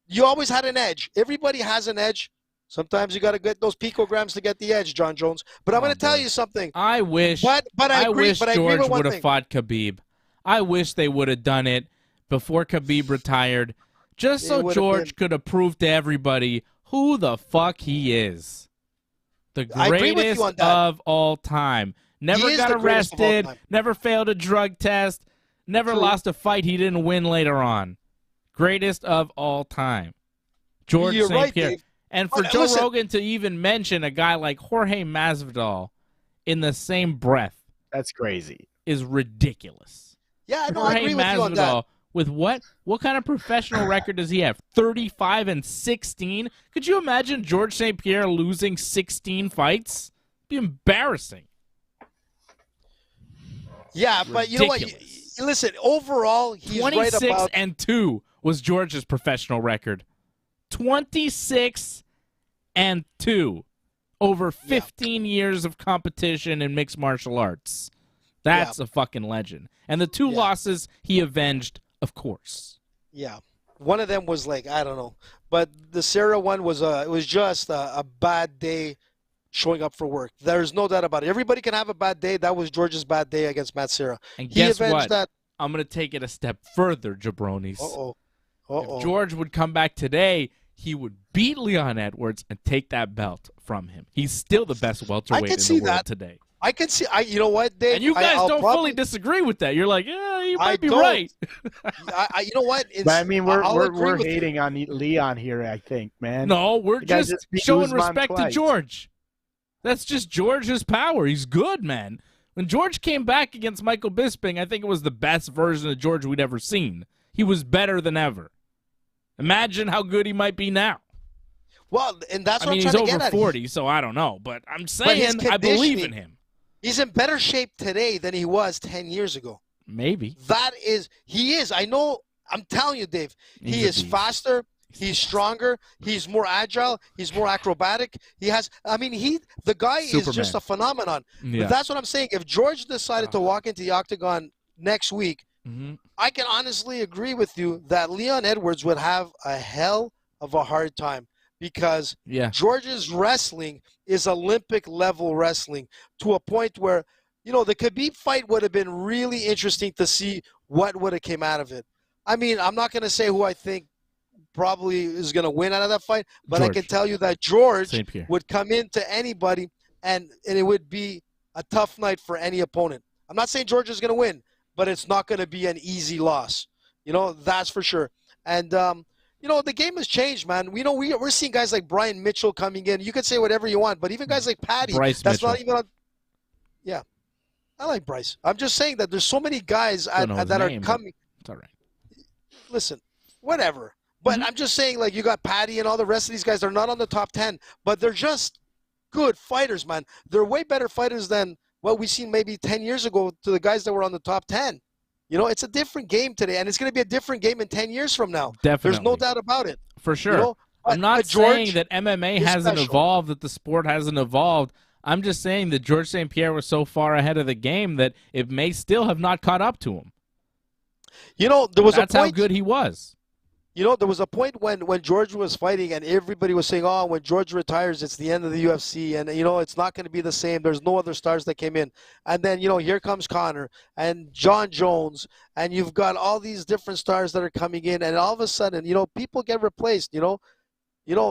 you always had an edge. Everybody has an edge. Sometimes you got to get those picograms to get the edge, John Jones. But I'm going to tell you something. I wish. But I agree. Wish George would have fought Khabib. I wish they would have done it before Khabib retired, just so George could have proved to everybody who the fuck he is. The greatest of all time. Never got arrested. Never failed a drug test. Never lost a fight he didn't win later on. Greatest of all time. George St. Pierre. And for Joe Rogan to even mention a guy like Jorge Masvidal in the same breath. That's crazy. Is ridiculous. Yeah, I agree with you on that. With what? What kind of professional record does he have? 35-16? Could you imagine George St. Pierre losing 16 fights? It'd be embarrassing. Yeah, but you know what? Listen, overall, he's right about 26-2 was George's professional record. 26-2 over 15 years of competition in mixed martial arts. That's a fucking legend. And the two losses he avenged, of course. Yeah. One of them was like, I don't know. But the Sarah one was it was just a bad day showing up for work. There's no doubt about it. Everybody can have a bad day. That was George's bad day against Matt Serra. And guess what? I'm going to take it a step further, jabronis. If George would come back today, he would beat Leon Edwards and take that belt from him. He's still the best welterweight in the world today. I can see. You know what, Dave? And you guys don't fully disagree with that. You're like, yeah, you might be right. You know what? But I mean, we're hating on Leon here, I think, man. No, we're just showing respect to George. That's just George's power. He's good, man. When George came back against Michael Bisping, I think it was the best version of George we'd ever seen. He was better than ever. Imagine how good he might be now. Well, and that's what I'm trying to get at. He's over 40, so I don't know. But I'm saying I believe in him. He's in better shape today than he was 10 years ago. Maybe. He is. I know. I'm telling you, Dave. He is faster. He's stronger. He's more agile. He's more acrobatic. The guy is just a phenomenon. Yeah. But that's what I'm saying. If George decided to walk into the octagon next week, I can honestly agree with you that Leon Edwards would have a hell of a hard time because George's wrestling is Olympic-level wrestling to a point where, the Khabib fight would have been really interesting to see what would have came out of it. I mean, I'm not going to say who I think probably is going to win out of that fight, but I can tell you that George would come into anybody and it would be a tough night for any opponent. I'm not saying George is going to win, but it's not going to be an easy loss. That's for sure. And, the game has changed, man. We're seeing guys like Brian Mitchell coming in. You could say whatever you want, but even guys like Patty, not even on. Yeah, I like Bryce. I'm just saying that there's so many guys that are coming. It's all right. Listen, whatever. But I'm just saying, like, you got Patty and all the rest of these guys. They're not on the top 10, but they're just good fighters, man. They're way better fighters than what we seen maybe 10 years ago to the guys that were on the top 10. It's a different game today, and it's going to be a different game in 10 years from now. Definitely. There's no doubt about it. For sure. I'm not saying that MMA hasn't evolved, that the sport hasn't evolved. I'm just saying that George St. Pierre was so far ahead of the game that it may still have not caught up to him. That's how good he was. There was a point when George was fighting and everybody was saying, oh, when George retires, it's the end of the UFC. And, it's not going to be the same. There's no other stars that came in. And then, here comes Conor and John Jones. And you've got all these different stars that are coming in. And all of a sudden, people get replaced,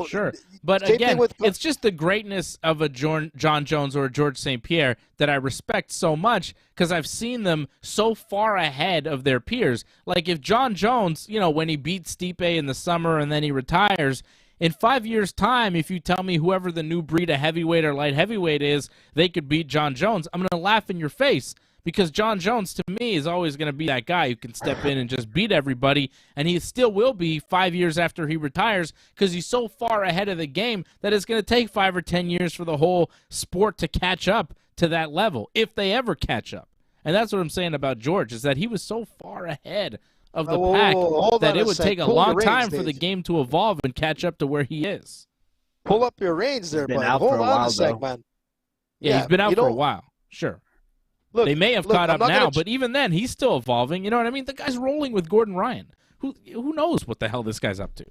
Sure. But again, it's just the greatness of a John Jones or a George St. Pierre that I respect so much because I've seen them so far ahead of their peers. Like if John Jones, when he beat Stipe in the summer and then he retires, in 5 years' time, if you tell me whoever the new breed of heavyweight or light heavyweight is, they could beat John Jones, I'm going to laugh in your face. Because John Jones, to me, is always going to be that guy who can step in and just beat everybody, and he still will be 5 years after he retires because he's so far ahead of the game that it's going to take 5 or 10 years for the whole sport to catch up to that level, if they ever catch up. And that's what I'm saying about George, is that he was so far ahead of the pack that it would take a long time for the game to evolve and catch up to where he is. Pull up your reins there, bud. Hold on a sec, man. Yeah, he's been out for a while. Sure. Look, they may have caught up now, but even then, he's still evolving. You know what I mean? The guy's rolling with Gordon Ryan. Who knows what the hell this guy's up to?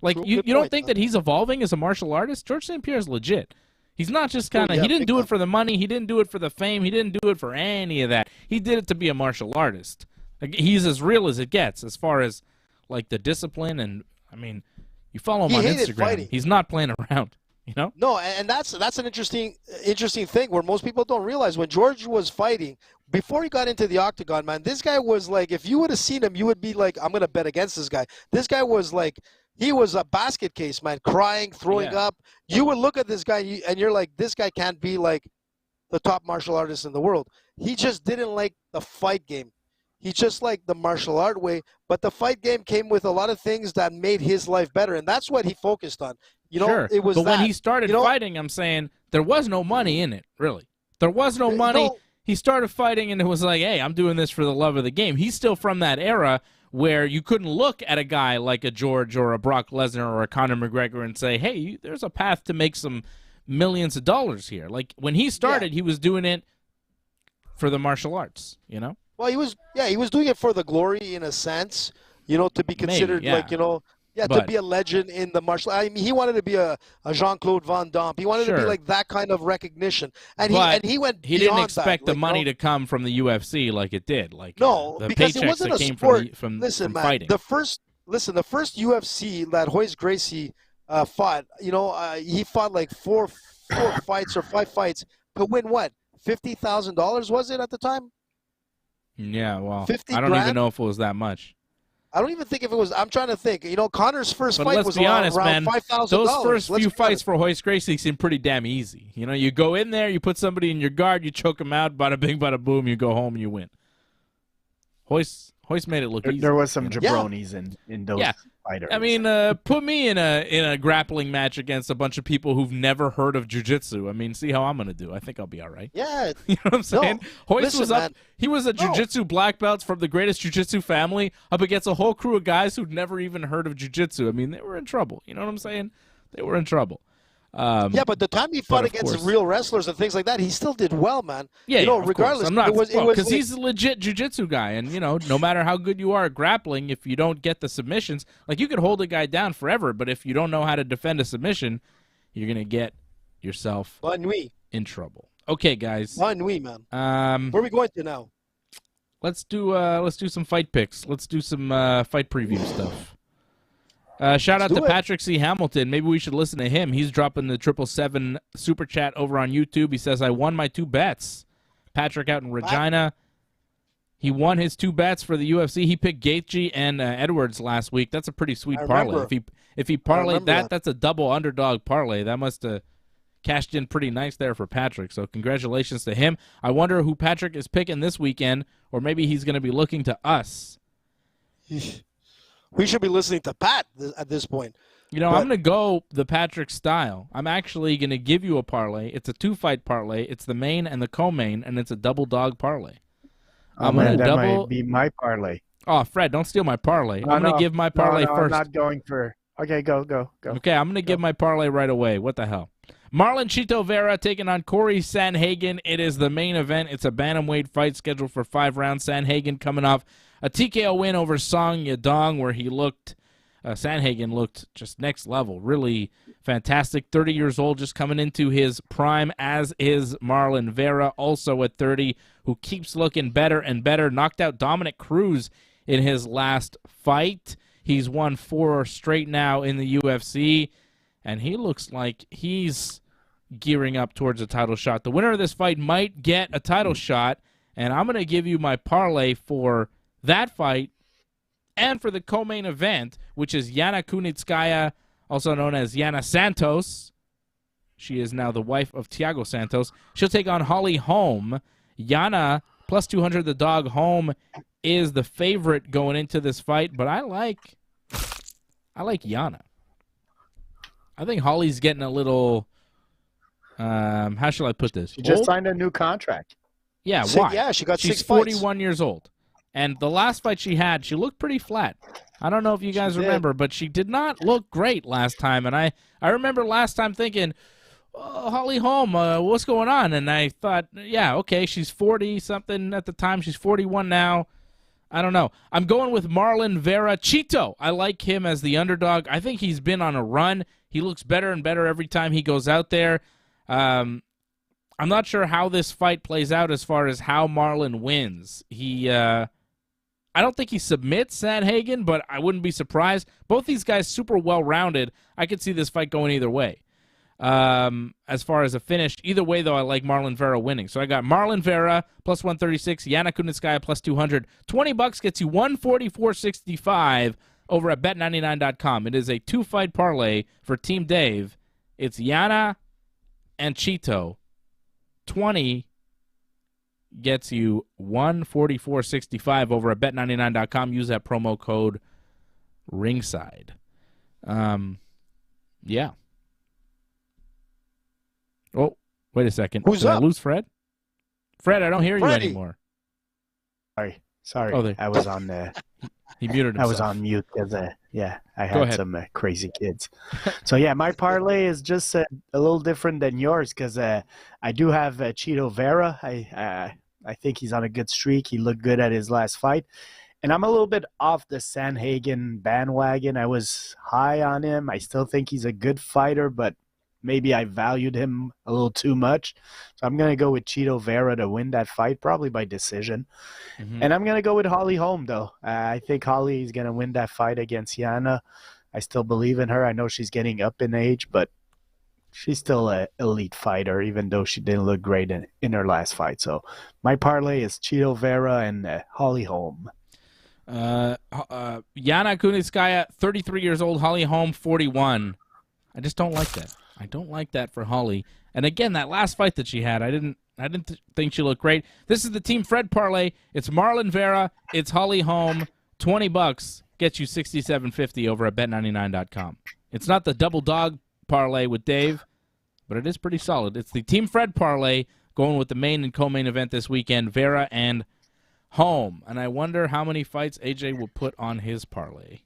Like, you don't think that he's evolving as a martial artist? George St. Pierre is legit. He's not just kind of, he didn't do it for the money. He didn't do it for the fame. He didn't do it for any of that. He did it to be a martial artist. Like, he's as real as it gets as far as, like, the discipline. And, I mean, you follow him on Instagram. Fighting. He's not playing around. No, and that's an interesting thing where most people don't realize when George was fighting before he got into the octagon, man. This guy was like, if you would have seen him, you would be like, I'm gonna bet against this guy. This guy was like, he was a basket case, man, crying, throwing up. You would look at this guy and you're like, this guy can't be like the top martial artist in the world. He just didn't like the fight game. He just liked the martial art way, but the fight game came with a lot of things that made his life better, and that's what he focused on. Sure. It was but when he started fighting, I'm saying there was no money in it, really. There was no money. He started fighting, and it was like, hey, I'm doing this for the love of the game. He's still from that era where you couldn't look at a guy like a George or a Brock Lesnar or a Conor McGregor and say, hey, there's a path to make some millions of dollars here. Like, when he started, he was doing it for the martial arts, Well, he was doing it for the glory in a sense, to be considered to be a legend in the martial. I mean, he wanted to be a Jean-Claude Van Damme. He wanted to be like that kind of recognition, and he went. He didn't expect the money to come from the UFC like it did. Like the because it wasn't a sport. From man, fighting. the first UFC that Royce Gracie fought. He fought like four fights or 5 fights to win what? $50,000 was it at the time? Yeah, well, I don't even know if it was that much. I don't even think if it was. I'm trying to think. Conor's first fight was around $5,000. Those first few fights for Royce Gracie seem pretty damn easy. You go in there, you put somebody in your guard, you choke them out, bada bing, bada boom, you go home and you win. Royce made it look easy. There was some jabronis in those fighters. I mean, put me in a grappling match against a bunch of people who've never heard of jiu-jitsu. I mean, see how I'm going to do. I think I'll be all right. Yeah. You know what I'm saying? No. Hoist was up. Man. He was a jiu-jitsu black belt from the greatest jiu-jitsu family up against a whole crew of guys who'd never even heard of jiu-jitsu. I mean, they were in trouble. You know what I'm saying? They were in trouble. Yeah, but the time he fought against real wrestlers and things like that, he still did well, man. Yeah, you know, of regardless, course. I'm not because he's a legit jiu-jitsu guy, and no matter how good you are at grappling, if you don't get the submissions, like you could hold a guy down forever, but if you don't know how to defend a submission, you're gonna get yourself in trouble. Okay, guys. Ennui, man. Where are we going to now? Let's do some fight picks. Let's do some fight preview stuff. Shout out to Patrick C. Hamilton. Maybe we should listen to him. He's dropping the 777 super chat over on YouTube. He says, I won my 2 bets. Patrick out in Regina. He won his 2 bets for the UFC. He picked Gaethje and Edwards last week. That's a pretty sweet parlay. If he parlayed that's a double underdog parlay. That must have cashed in pretty nice there for Patrick. So congratulations to him. I wonder who Patrick is picking this weekend, or maybe he's going to be looking to us. We should be listening to Pat at this point. I'm going to go the Patrick style. I'm actually going to give you a parlay. It's a 2-fight parlay. It's the main and the co-main, and it's a double dog parlay. I'm going to might be my parlay. Oh, Fred, don't steal my parlay. I'm going to give my parlay first. I'm not going for... Okay, go. Okay, I'm going to give my parlay right away. What the hell? Marlon Chito Vera taking on Cory Sandhagen. It is the main event. It's a bantamweight fight scheduled for 5 rounds. Sandhagen coming off a TKO win over Song Yadong, where Sandhagen looked just next level. Really fantastic. 30 years old, just coming into his prime, as is Marlon Vera, also at 30, who keeps looking better and better. Knocked out Dominic Cruz in his last fight. He's won 4 straight now in the UFC, and he looks like he's gearing up towards a title shot. The winner of this fight might get a title shot, and I'm going to give you my parlay for that fight and for the co-main event, which is Yana Kunitskaya, also known as Yana Santos. She is now the wife of Thiago Santos. She'll take on Holly Holm. Yana, plus 200 the dog. Holm is the favorite going into this fight, but I like Yana. I think Holly's getting a little, how shall I put this? She just signed a new contract. Yeah, why? Yeah, she got 6 She's 41 years old. And the last fight she had, she looked pretty flat. I don't know if you guys remember, but she did not look great last time. And I remember last time thinking, oh, Holly Holm, what's going on? And I thought, yeah, okay, she's 40-something at the time. She's 41 now. I don't know. I'm going with Marlon Vera. Chito, I like him as the underdog. I think he's been on a run. He looks better and better every time he goes out there. I'm not sure how this fight plays out as far as how Marlon wins. I don't think he submits Sandhagen, but I wouldn't be surprised. Both these guys super well-rounded. I could see this fight going either way. As far as a finish, either way, though, I like Marlon Vera winning. So I got Marlon Vera, plus 136, Yana Kunitskaya, plus 200. $20 gets you 144.65 over at bet99.com. It is a 2-fight parlay for Team Dave. It's Yana and Chito. 20 gets you 144.65 over at bet99.com. Use that promo code ringside. Yeah. Oh, wait a second. Who's Did up? I lose Fred? Fred, I don't hear Freddie. you anymore. Sorry. Oh, I was on he muted himself. I was on mute because I Go had ahead. some crazy kids. So yeah, my parlay is just a little different than yours because I do have Chito Vera. I think he's on a good streak. He looked good at his last fight. And I'm a little bit off the Sandhagen bandwagon. I was high on him. I still think he's a good fighter, but maybe I valued him a little too much. So I'm going to go with Chito Vera to win that fight, probably by decision. Mm-hmm. And I'm going to go with Holly Holm, though. I think Holly is going to win that fight against Yana. I still believe in her. I know she's getting up in age, but she's still an elite fighter, even though she didn't look great in her last fight. So my parlay is Chito Vera and Holly Holm. Yana Kunitskaya, 33 years old. Holly Holm, 41. I just don't like that. I don't like that for Holly. And again, that last fight that she had, I didn't think she looked great. This is the Team Fred parlay. It's Marlon Vera. It's Holly Holm. $20 gets you $67.50 over at bet99.com. It's not the double dog parlay with Dave, but it is pretty solid. It's the Team Fred parlay going with the main and co-main event this weekend, Vera and Holm. And I wonder how many fights AJ will put on his parlay.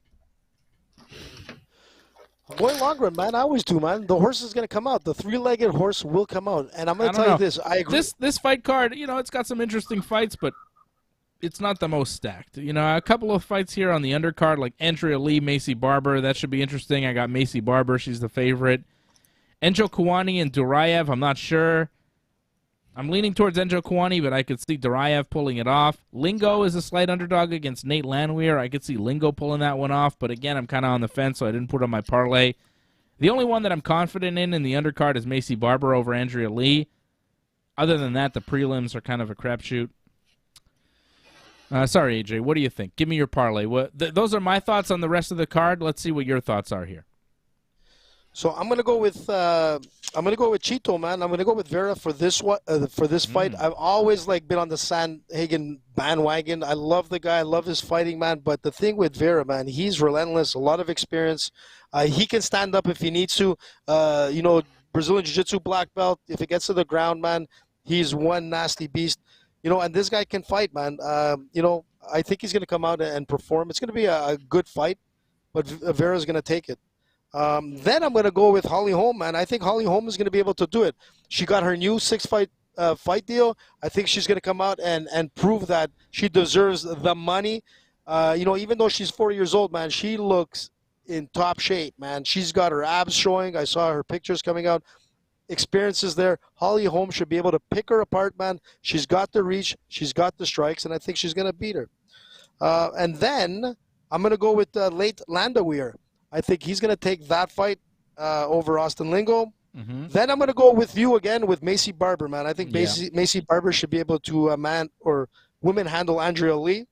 I'm going long run, man. I always do, man. The horse is going to come out. The three-legged horse will come out. And I'm going to tell you this. I agree. This fight card, it's got some interesting fights, but it's not the most stacked. A couple of fights here on the undercard, like Andrea Lee, Macy Barber. That should be interesting. I got Macy Barber. She's the favorite. Enjo Kawani and Duraev, I'm not sure. I'm leaning towards Enjo Kawani, but I could see Duraev pulling it off. Lingo is a slight underdog against Nate Landwehr. I could see Lingo pulling that one off, but again, I'm kind of on the fence, so I didn't put on my parlay. The only one that I'm confident in the undercard is Macy Barber over Andrea Lee. Other than that, the prelims are kind of a crapshoot. Sorry, AJ, what do you think? Give me your parlay. Those are my thoughts on the rest of the card. Let's see what your thoughts are here. So I'm gonna go with Chito, man. I'm gonna go with Vera for this fight. I've always been on the Sandhagen bandwagon. I love the guy. I love his fighting, man. But the thing with Vera, man, he's relentless. A lot of experience. He can stand up if he needs to. Brazilian Jiu-Jitsu black belt. If it gets to the ground, man, he's one nasty beast. And this guy can fight, man. I think he's gonna come out and perform. It's gonna be a good fight, but Vera's gonna take it. Then I'm going to go with Holly Holm, man. I think Holly Holm is going to be able to do it. She got her new 6-fight fight deal. I think she's going to come out and prove that she deserves the money. Even though she's 40 years old, man, she looks in top shape, man. She's got her abs showing. I saw her pictures coming out. Experiences there. Holly Holm should be able to pick her apart, man. She's got the reach. She's got the strikes, and I think she's going to beat her. And then I'm going to go with late Landwehr. I think he's going to take that fight over Austin Lingo. Mm-hmm. Then I'm going to go with you again with Macy Barber, man. I think Macy Barber should be able to man or woman handle Andrea Lee.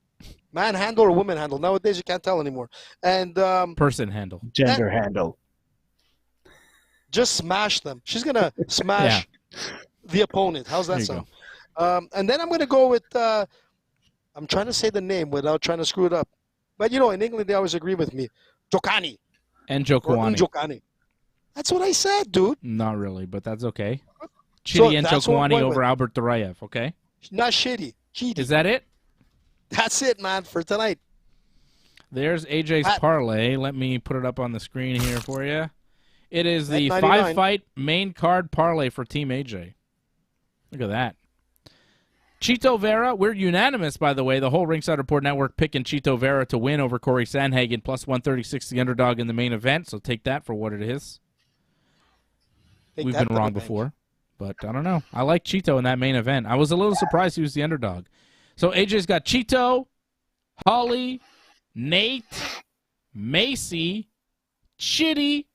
Man handle or woman handle. Nowadays, you can't tell anymore. And person handle. Gender handle. Just smash them. She's going to smash the opponent. How's that sound? And then I'm going to go with I'm trying to say the name without trying to screw it up. But, in England, they always agree with me. Jokani. And Jokani. That's what I said, dude. Not really, but that's okay. Chidi and Jokani over Albert Duraev, okay? Not shitty. Chidi. Is that it? That's it, man, for tonight. There's AJ's parlay. Let me put it up on the screen here for you. It is the 5-fight main card parlay for Team AJ. Look at that. Chito Vera, we're unanimous, by the way. The whole Ringside Report Network picking Chito Vera to win over Cory Sandhagen, plus 136 the underdog in the main event, so take that for what it is. We've been wrong before, but I don't know. I like Chito in that main event. I was a little surprised he was the underdog. So AJ's got Chito, Holly, Nate, Macy, Chitty,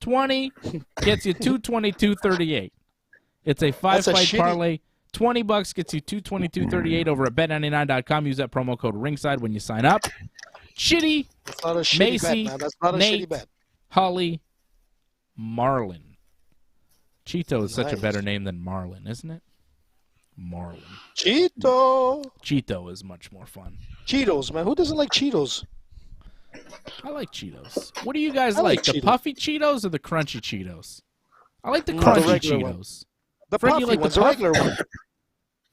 20, gets you 222.38. It's a 5-fight parlay. $20 gets you $222.38 over at bet99.com. Use that promo code ringside when you sign up. Chitty, Macy, Nate, Holly, Marlon. Chito is such a better name than Marlon, isn't it? Marlon. Cheeto is much more fun. Cheetos, man. Who doesn't like Cheetos? I like Cheetos. What do you guys like? The puffy Cheetos or the crunchy Cheetos? I like the crunchy Cheetos. The puffy ones, the regular one.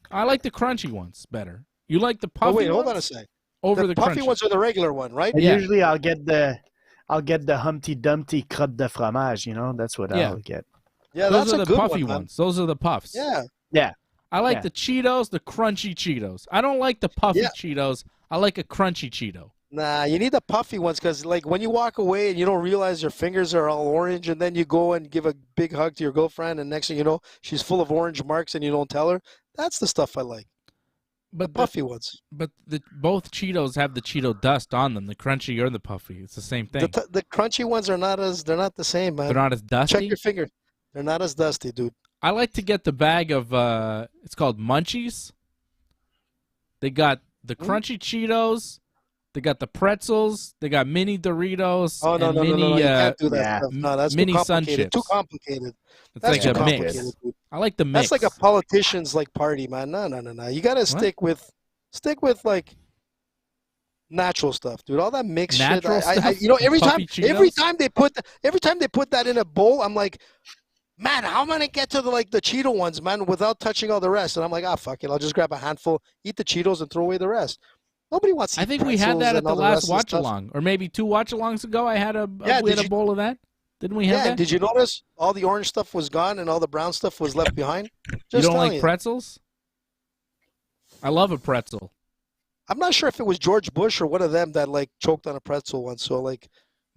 I like the crunchy ones better. You like the puffy ones? Hold on a sec. Over the puffy crunchy ones are the regular one, right? Yeah. Usually I'll get the Humpty Dumpty crotte de fromage, That's what I'll get. Yeah, those that's are the puffy ones. Those are the puffs. Yeah. I like the Cheetos, the crunchy Cheetos. I don't like the puffy Cheetos. I like a crunchy Cheeto. Nah, you need the puffy ones because, when you walk away and you don't realize your fingers are all orange, and then you go and give a big hug to your girlfriend, and next thing you know, she's full of orange marks, and you don't tell her. That's the stuff I like. But the puffy ones. But both Cheetos have the Cheeto dust on them, the crunchy or the puffy. It's the same thing. The crunchy ones are they're not the same, man. They're not as dusty? Check your finger. They're not as dusty, dude. I like to get the bag of, it's called Munchies. They got the crunchy Cheetos. They got the pretzels. They got mini Doritos. Oh, no, you can't do that stuff. No, that's mini too Sun complicated. Chips. Too complicated. It's like a mix. Dude. I like the mix. That's like a politician's party, man. No. You gotta stick with natural stuff, dude. All that mixed shit. Every time they put that in a bowl, I'm like, man, how am I gonna get to the Cheeto ones, man, without touching all the rest? And I'm like, fuck it, I'll just grab a handful, eat the Cheetos, and throw away the rest. Nobody wants to eat I think we had that at the last watch along, or maybe 2 watch alongs ago. I had a bowl of that. Didn't we have Yeah, that? did you notice all the orange stuff was gone and all the brown stuff was left behind? You Just don't telling like you. pretzels? I love a pretzel. I'm not sure if it was George Bush or one of them that like choked on a pretzel once. So like,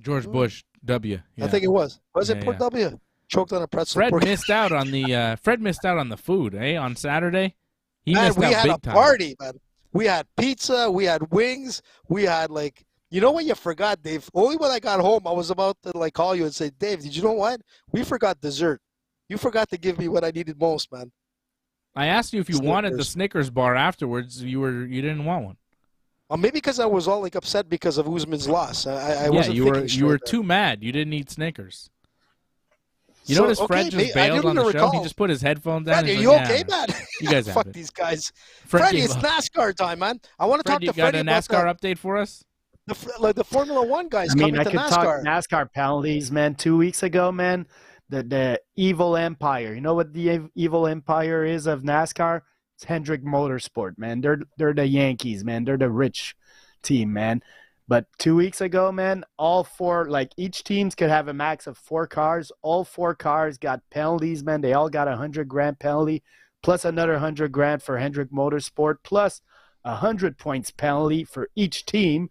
George Bush W. Yeah. I think it was. Was it Yeah, poor yeah. W? Choked on a pretzel. Fred Poor- missed out on the food, on Saturday. He Man, missed we out had big a time. party, man. We had pizza, we had wings, we had like, you know what you forgot, Dave? Only when I got home, I was about to like call you and say, Dave, did you know what? We forgot dessert. You forgot to give me what I needed most, man. I asked you if you wanted the Snickers. Snickers bar afterwards. You didn't want one. Maybe because I was all like upset because of Usman's loss. I Yeah, wasn't you thinking were straight then. too mad. You didn't eat Snickers. You So, notice okay, Fred just I bailed didn't on the show. recall. He just put his headphones down. Fred, are He's you like, okay, "Yeah, man? You guys have Fuck it." these guys. Fred Freddie, gave it's up. NASCAR time, man. I want to Fred, talk you to got Freddie a about NASCAR update for us? the Formula One guys I mean, coming I to could NASCAR. talk NASCAR penalties, man. 2 weeks ago, man, the evil empire. You know what the evil empire is of NASCAR? It's Hendrick Motorsport, man. They're the Yankees, man. They're the rich team, man. But 2 weeks ago, man, all four, like each teams could have a max of 4 cars. All 4 cars got penalties, man. They all got $100,000 penalty, plus another $100,000 for Hendrick Motorsport, plus 100 points penalty for each team.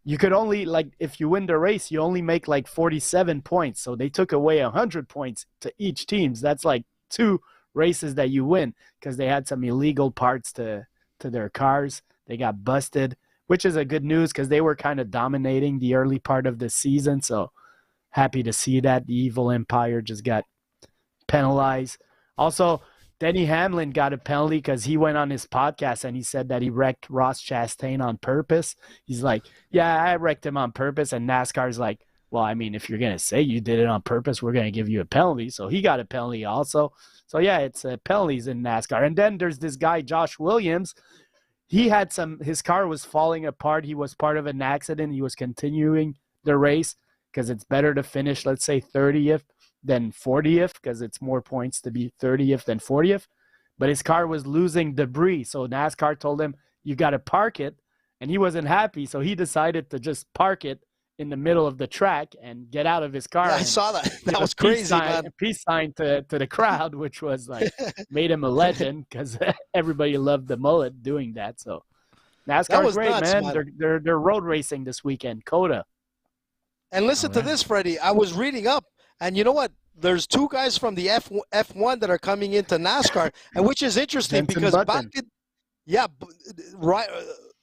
You could only, like, if you win the race, you only make like 47 points. So they took away 100 points to each team. That's like 2 races that you win because they had some illegal parts to their cars. They got busted, which is a good news because they were kind of dominating the early part of the season. So happy to see that. The evil empire just got penalized. Also, Denny Hamlin got a penalty because he went on his podcast and he said that he wrecked Ross Chastain on purpose. He's like, yeah, I wrecked him on purpose. And NASCAR's like, well, I mean, if you're going to say you did it on purpose, we're going to give you a penalty. So he got a penalty also. So, yeah, it's penalties in NASCAR. And then there's this guy, Josh Williams. He had his car was falling apart. He was part of an accident. He was continuing the race because it's better to finish, let's say, 30th than 40th because it's more points to be 30th than 40th. But his car was losing debris. So NASCAR told him, you got to park it. And he wasn't happy. So he decided to just park it in the middle of the track and get out of his car. Yeah, I saw that. That was crazy, man. A peace sign to the crowd, which was like made him a legend because everybody loved the mullet doing that. So NASCAR was great, nuts, man. They're road racing this weekend, COTA. And listen to this, Freddie. I was reading up, and you know what? There's 2 guys from the F1 that are coming into NASCAR, and which is interesting Jenson because Button.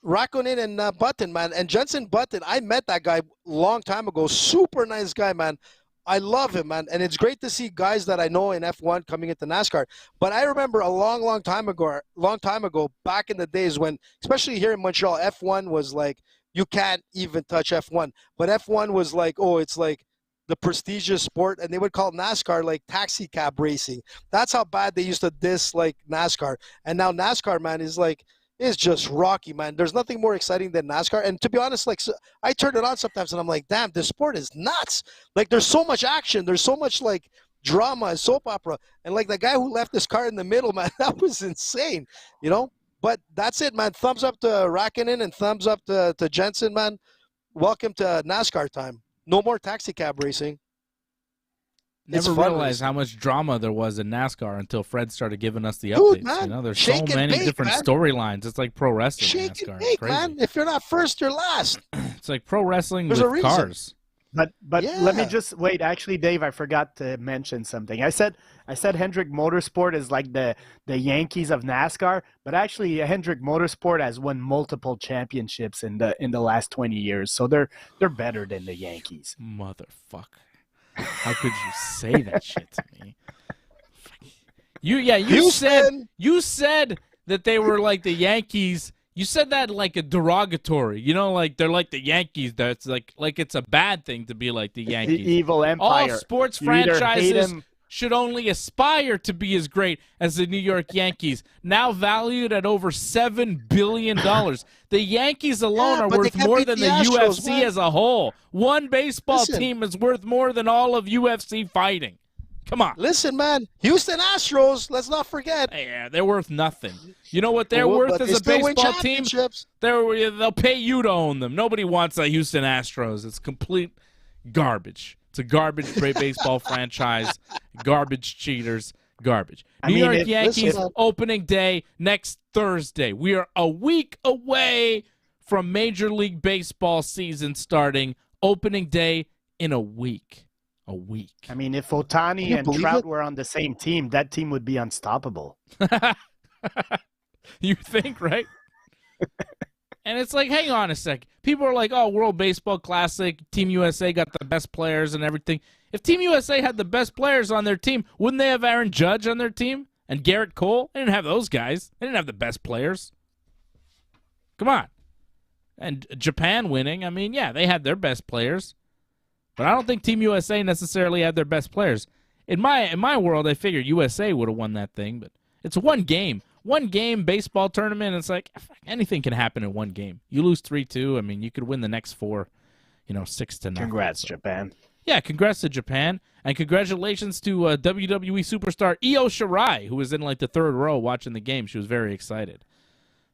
Raikkonen and Button, man. And Jenson Button, I met that guy long time ago. Super nice guy, man. I love him, man. And it's great to see guys that I know in F1 coming into NASCAR. But I remember a long time ago, back in the days when, especially here in Montreal, F1 was like, you can't even touch F1. But F1 was like, oh, it's like the prestigious sport, and they would call NASCAR like taxi cab racing. That's how bad they used to dislike NASCAR. And now NASCAR, man, is like, it's just rocky, man. There's nothing more exciting than NASCAR. And to be honest, like, so I turn it on sometimes and I'm like, damn, this sport is nuts. Like, there's so much action. There's so much like drama and soap opera. And like the guy who left his car in the middle, man, that was insane, you know? But that's it, man. Thumbs up to Raikkonen and thumbs up to Jensen, man. Welcome to NASCAR time. No more taxi cab racing. Never fun realized racing. how much drama there was in NASCAR until Fred started giving us the Dude, updates. man, You know, there's shake so and many bake, different man. storylines. It's like pro wrestling. Shake NASCAR. and It's bake, crazy. man. If you're not first, you're last. It's like pro wrestling There's a with reason. cars. But Yeah. let me just wait. Actually, Dave, I forgot to mention something. I said Hendrick Motorsport is like the Yankees of NASCAR, but actually Hendrick Motorsport has won multiple championships in the last 20 years. So they're better than the Yankees. Motherfucker. How could you say that shit to me? You said that they were like the Yankees. You said that like a derogatory. You know, like they're like the Yankees. That's like it's a bad thing to be like the Yankees. The evil empire. All sports You either hate franchises him- should only aspire to be as great as the New York Yankees, now valued at over $7 billion. The Yankees alone Yeah, are but they worth can't more beat than the the Astros, UFC man. as a whole. One baseball Listen. team is worth more than all of UFC fighting. Come on. Listen, man. Houston Astros, let's not forget. Yeah, they're worth nothing. You know what they're Well, worth but as they a still win baseball team? championships. They'll pay you to own them. Nobody wants the Houston Astros. It's complete garbage. It's a garbage baseball franchise. Garbage cheaters. Garbage. I New mean, York Yankees listen, opening day next Thursday. We are a week away from Major League Baseball season starting. Opening day in a week. A week. I mean, if Otani you and believe Trout it? were on the same team, that team would be unstoppable. You think, right? And it's like, hang on a sec. People are like, oh, World Baseball Classic, Team USA got the best players and everything. If Team USA had the best players on their team, wouldn't they have Aaron Judge on their team? And Garrett Cole? They didn't have those guys. They didn't have the best players. Come on. And Japan winning, I mean, yeah, they had their best players. But I don't think Team USA necessarily had their best players. In my world, I figured USA would have won that thing, but it's one game. One game baseball tournament, it's like anything can happen in one game. You lose 3-2, I mean, you could win the next 4, 6-0. Congrats, Japan. Yeah, congrats to Japan, and congratulations to WWE superstar Io Shirai, who was in like the third row watching the game. She was very excited.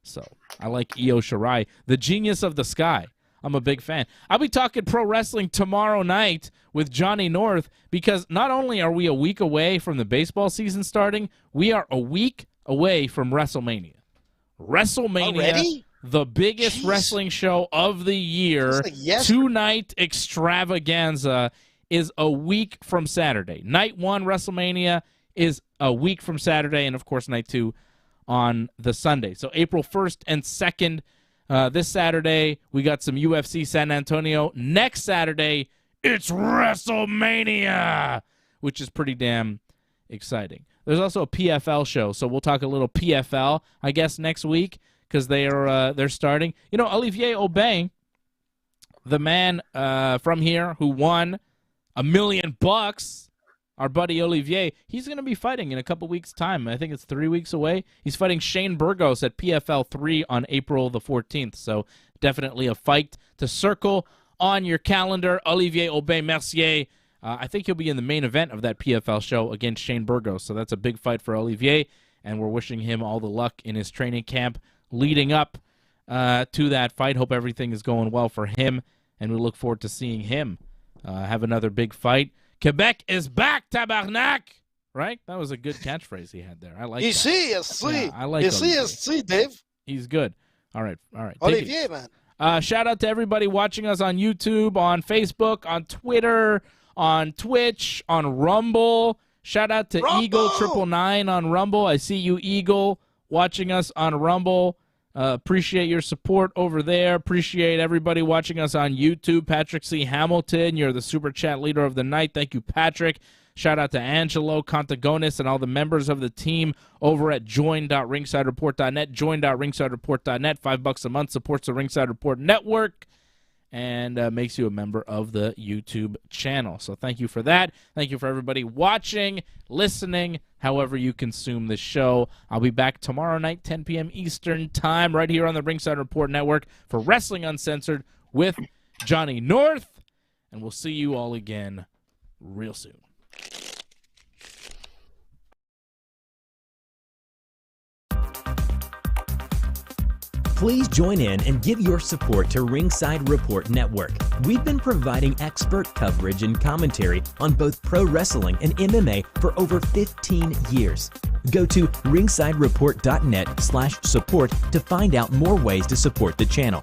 So I like Io Shirai, the genius of the sky. I'm a big fan. I'll be talking pro wrestling tomorrow night with Johnny North because not only are we a week away from the baseball season starting, we are a week away from WrestleMania. WrestleMania, Already? the biggest Jeez. wrestling show of the year, It's like yesterday. two-night extravaganza, is a week from Saturday. Night 1 WrestleMania is a week from Saturday, and of course night 2 on the Sunday. So April 1st and 2nd, this Saturday, we got some UFC San Antonio. Next Saturday, it's WrestleMania, which is pretty damn exciting. There's also a PFL show, so we'll talk a little PFL, I guess, next week because they're starting. Olivier Aubin, the man from here who won $1 million, our buddy Olivier, he's going to be fighting in a couple weeks' time. I think it's 3 weeks away. He's fighting Shane Burgos at PFL 3 on April the 14th, so definitely a fight to circle on your calendar. Olivier Aubin-Mercier, I think he'll be in the main event of that PFL show against Shane Burgos, so that's a big fight for Olivier, and we're wishing him all the luck in his training camp leading up to that fight. Hope everything is going well for him, and we look forward to seeing him have another big fight. Quebec is back, tabarnak! Right? That was a good catchphrase he had there. I like that. Ici, Yeah, I like Olivier. ici, Dave. He's good. All right. Take it Olivier, man. shout out to everybody watching us on YouTube, on Facebook, on Twitter, on Twitch, on Rumble. Shout out to Rumble! Eagle999 on Rumble. I see you, Eagle, watching us on Rumble. Appreciate your support over there. Appreciate everybody watching us on YouTube. Patrick C. Hamilton, you're the Super Chat leader of the night. Thank you, Patrick. Shout out to Angelo Contagonis and all the members of the team over at join.ringsidereport.net. Join.ringsidereport.net. $5 a month supports the Ringside Report Network and makes you a member of the YouTube channel. So thank you for that. Thank you for everybody watching, listening, however you consume the show. I'll be back tomorrow night, 10 p.m. Eastern Time, right here on the Ringside Report Network for Wrestling Uncensored with Johnny North. And we'll see you all again real soon. Please join in and give your support to Ringside Report Network. We've been providing expert coverage and commentary on both pro wrestling and MMA for over 15 years. Go to ringsidereport.net/support to find out more ways to support the channel.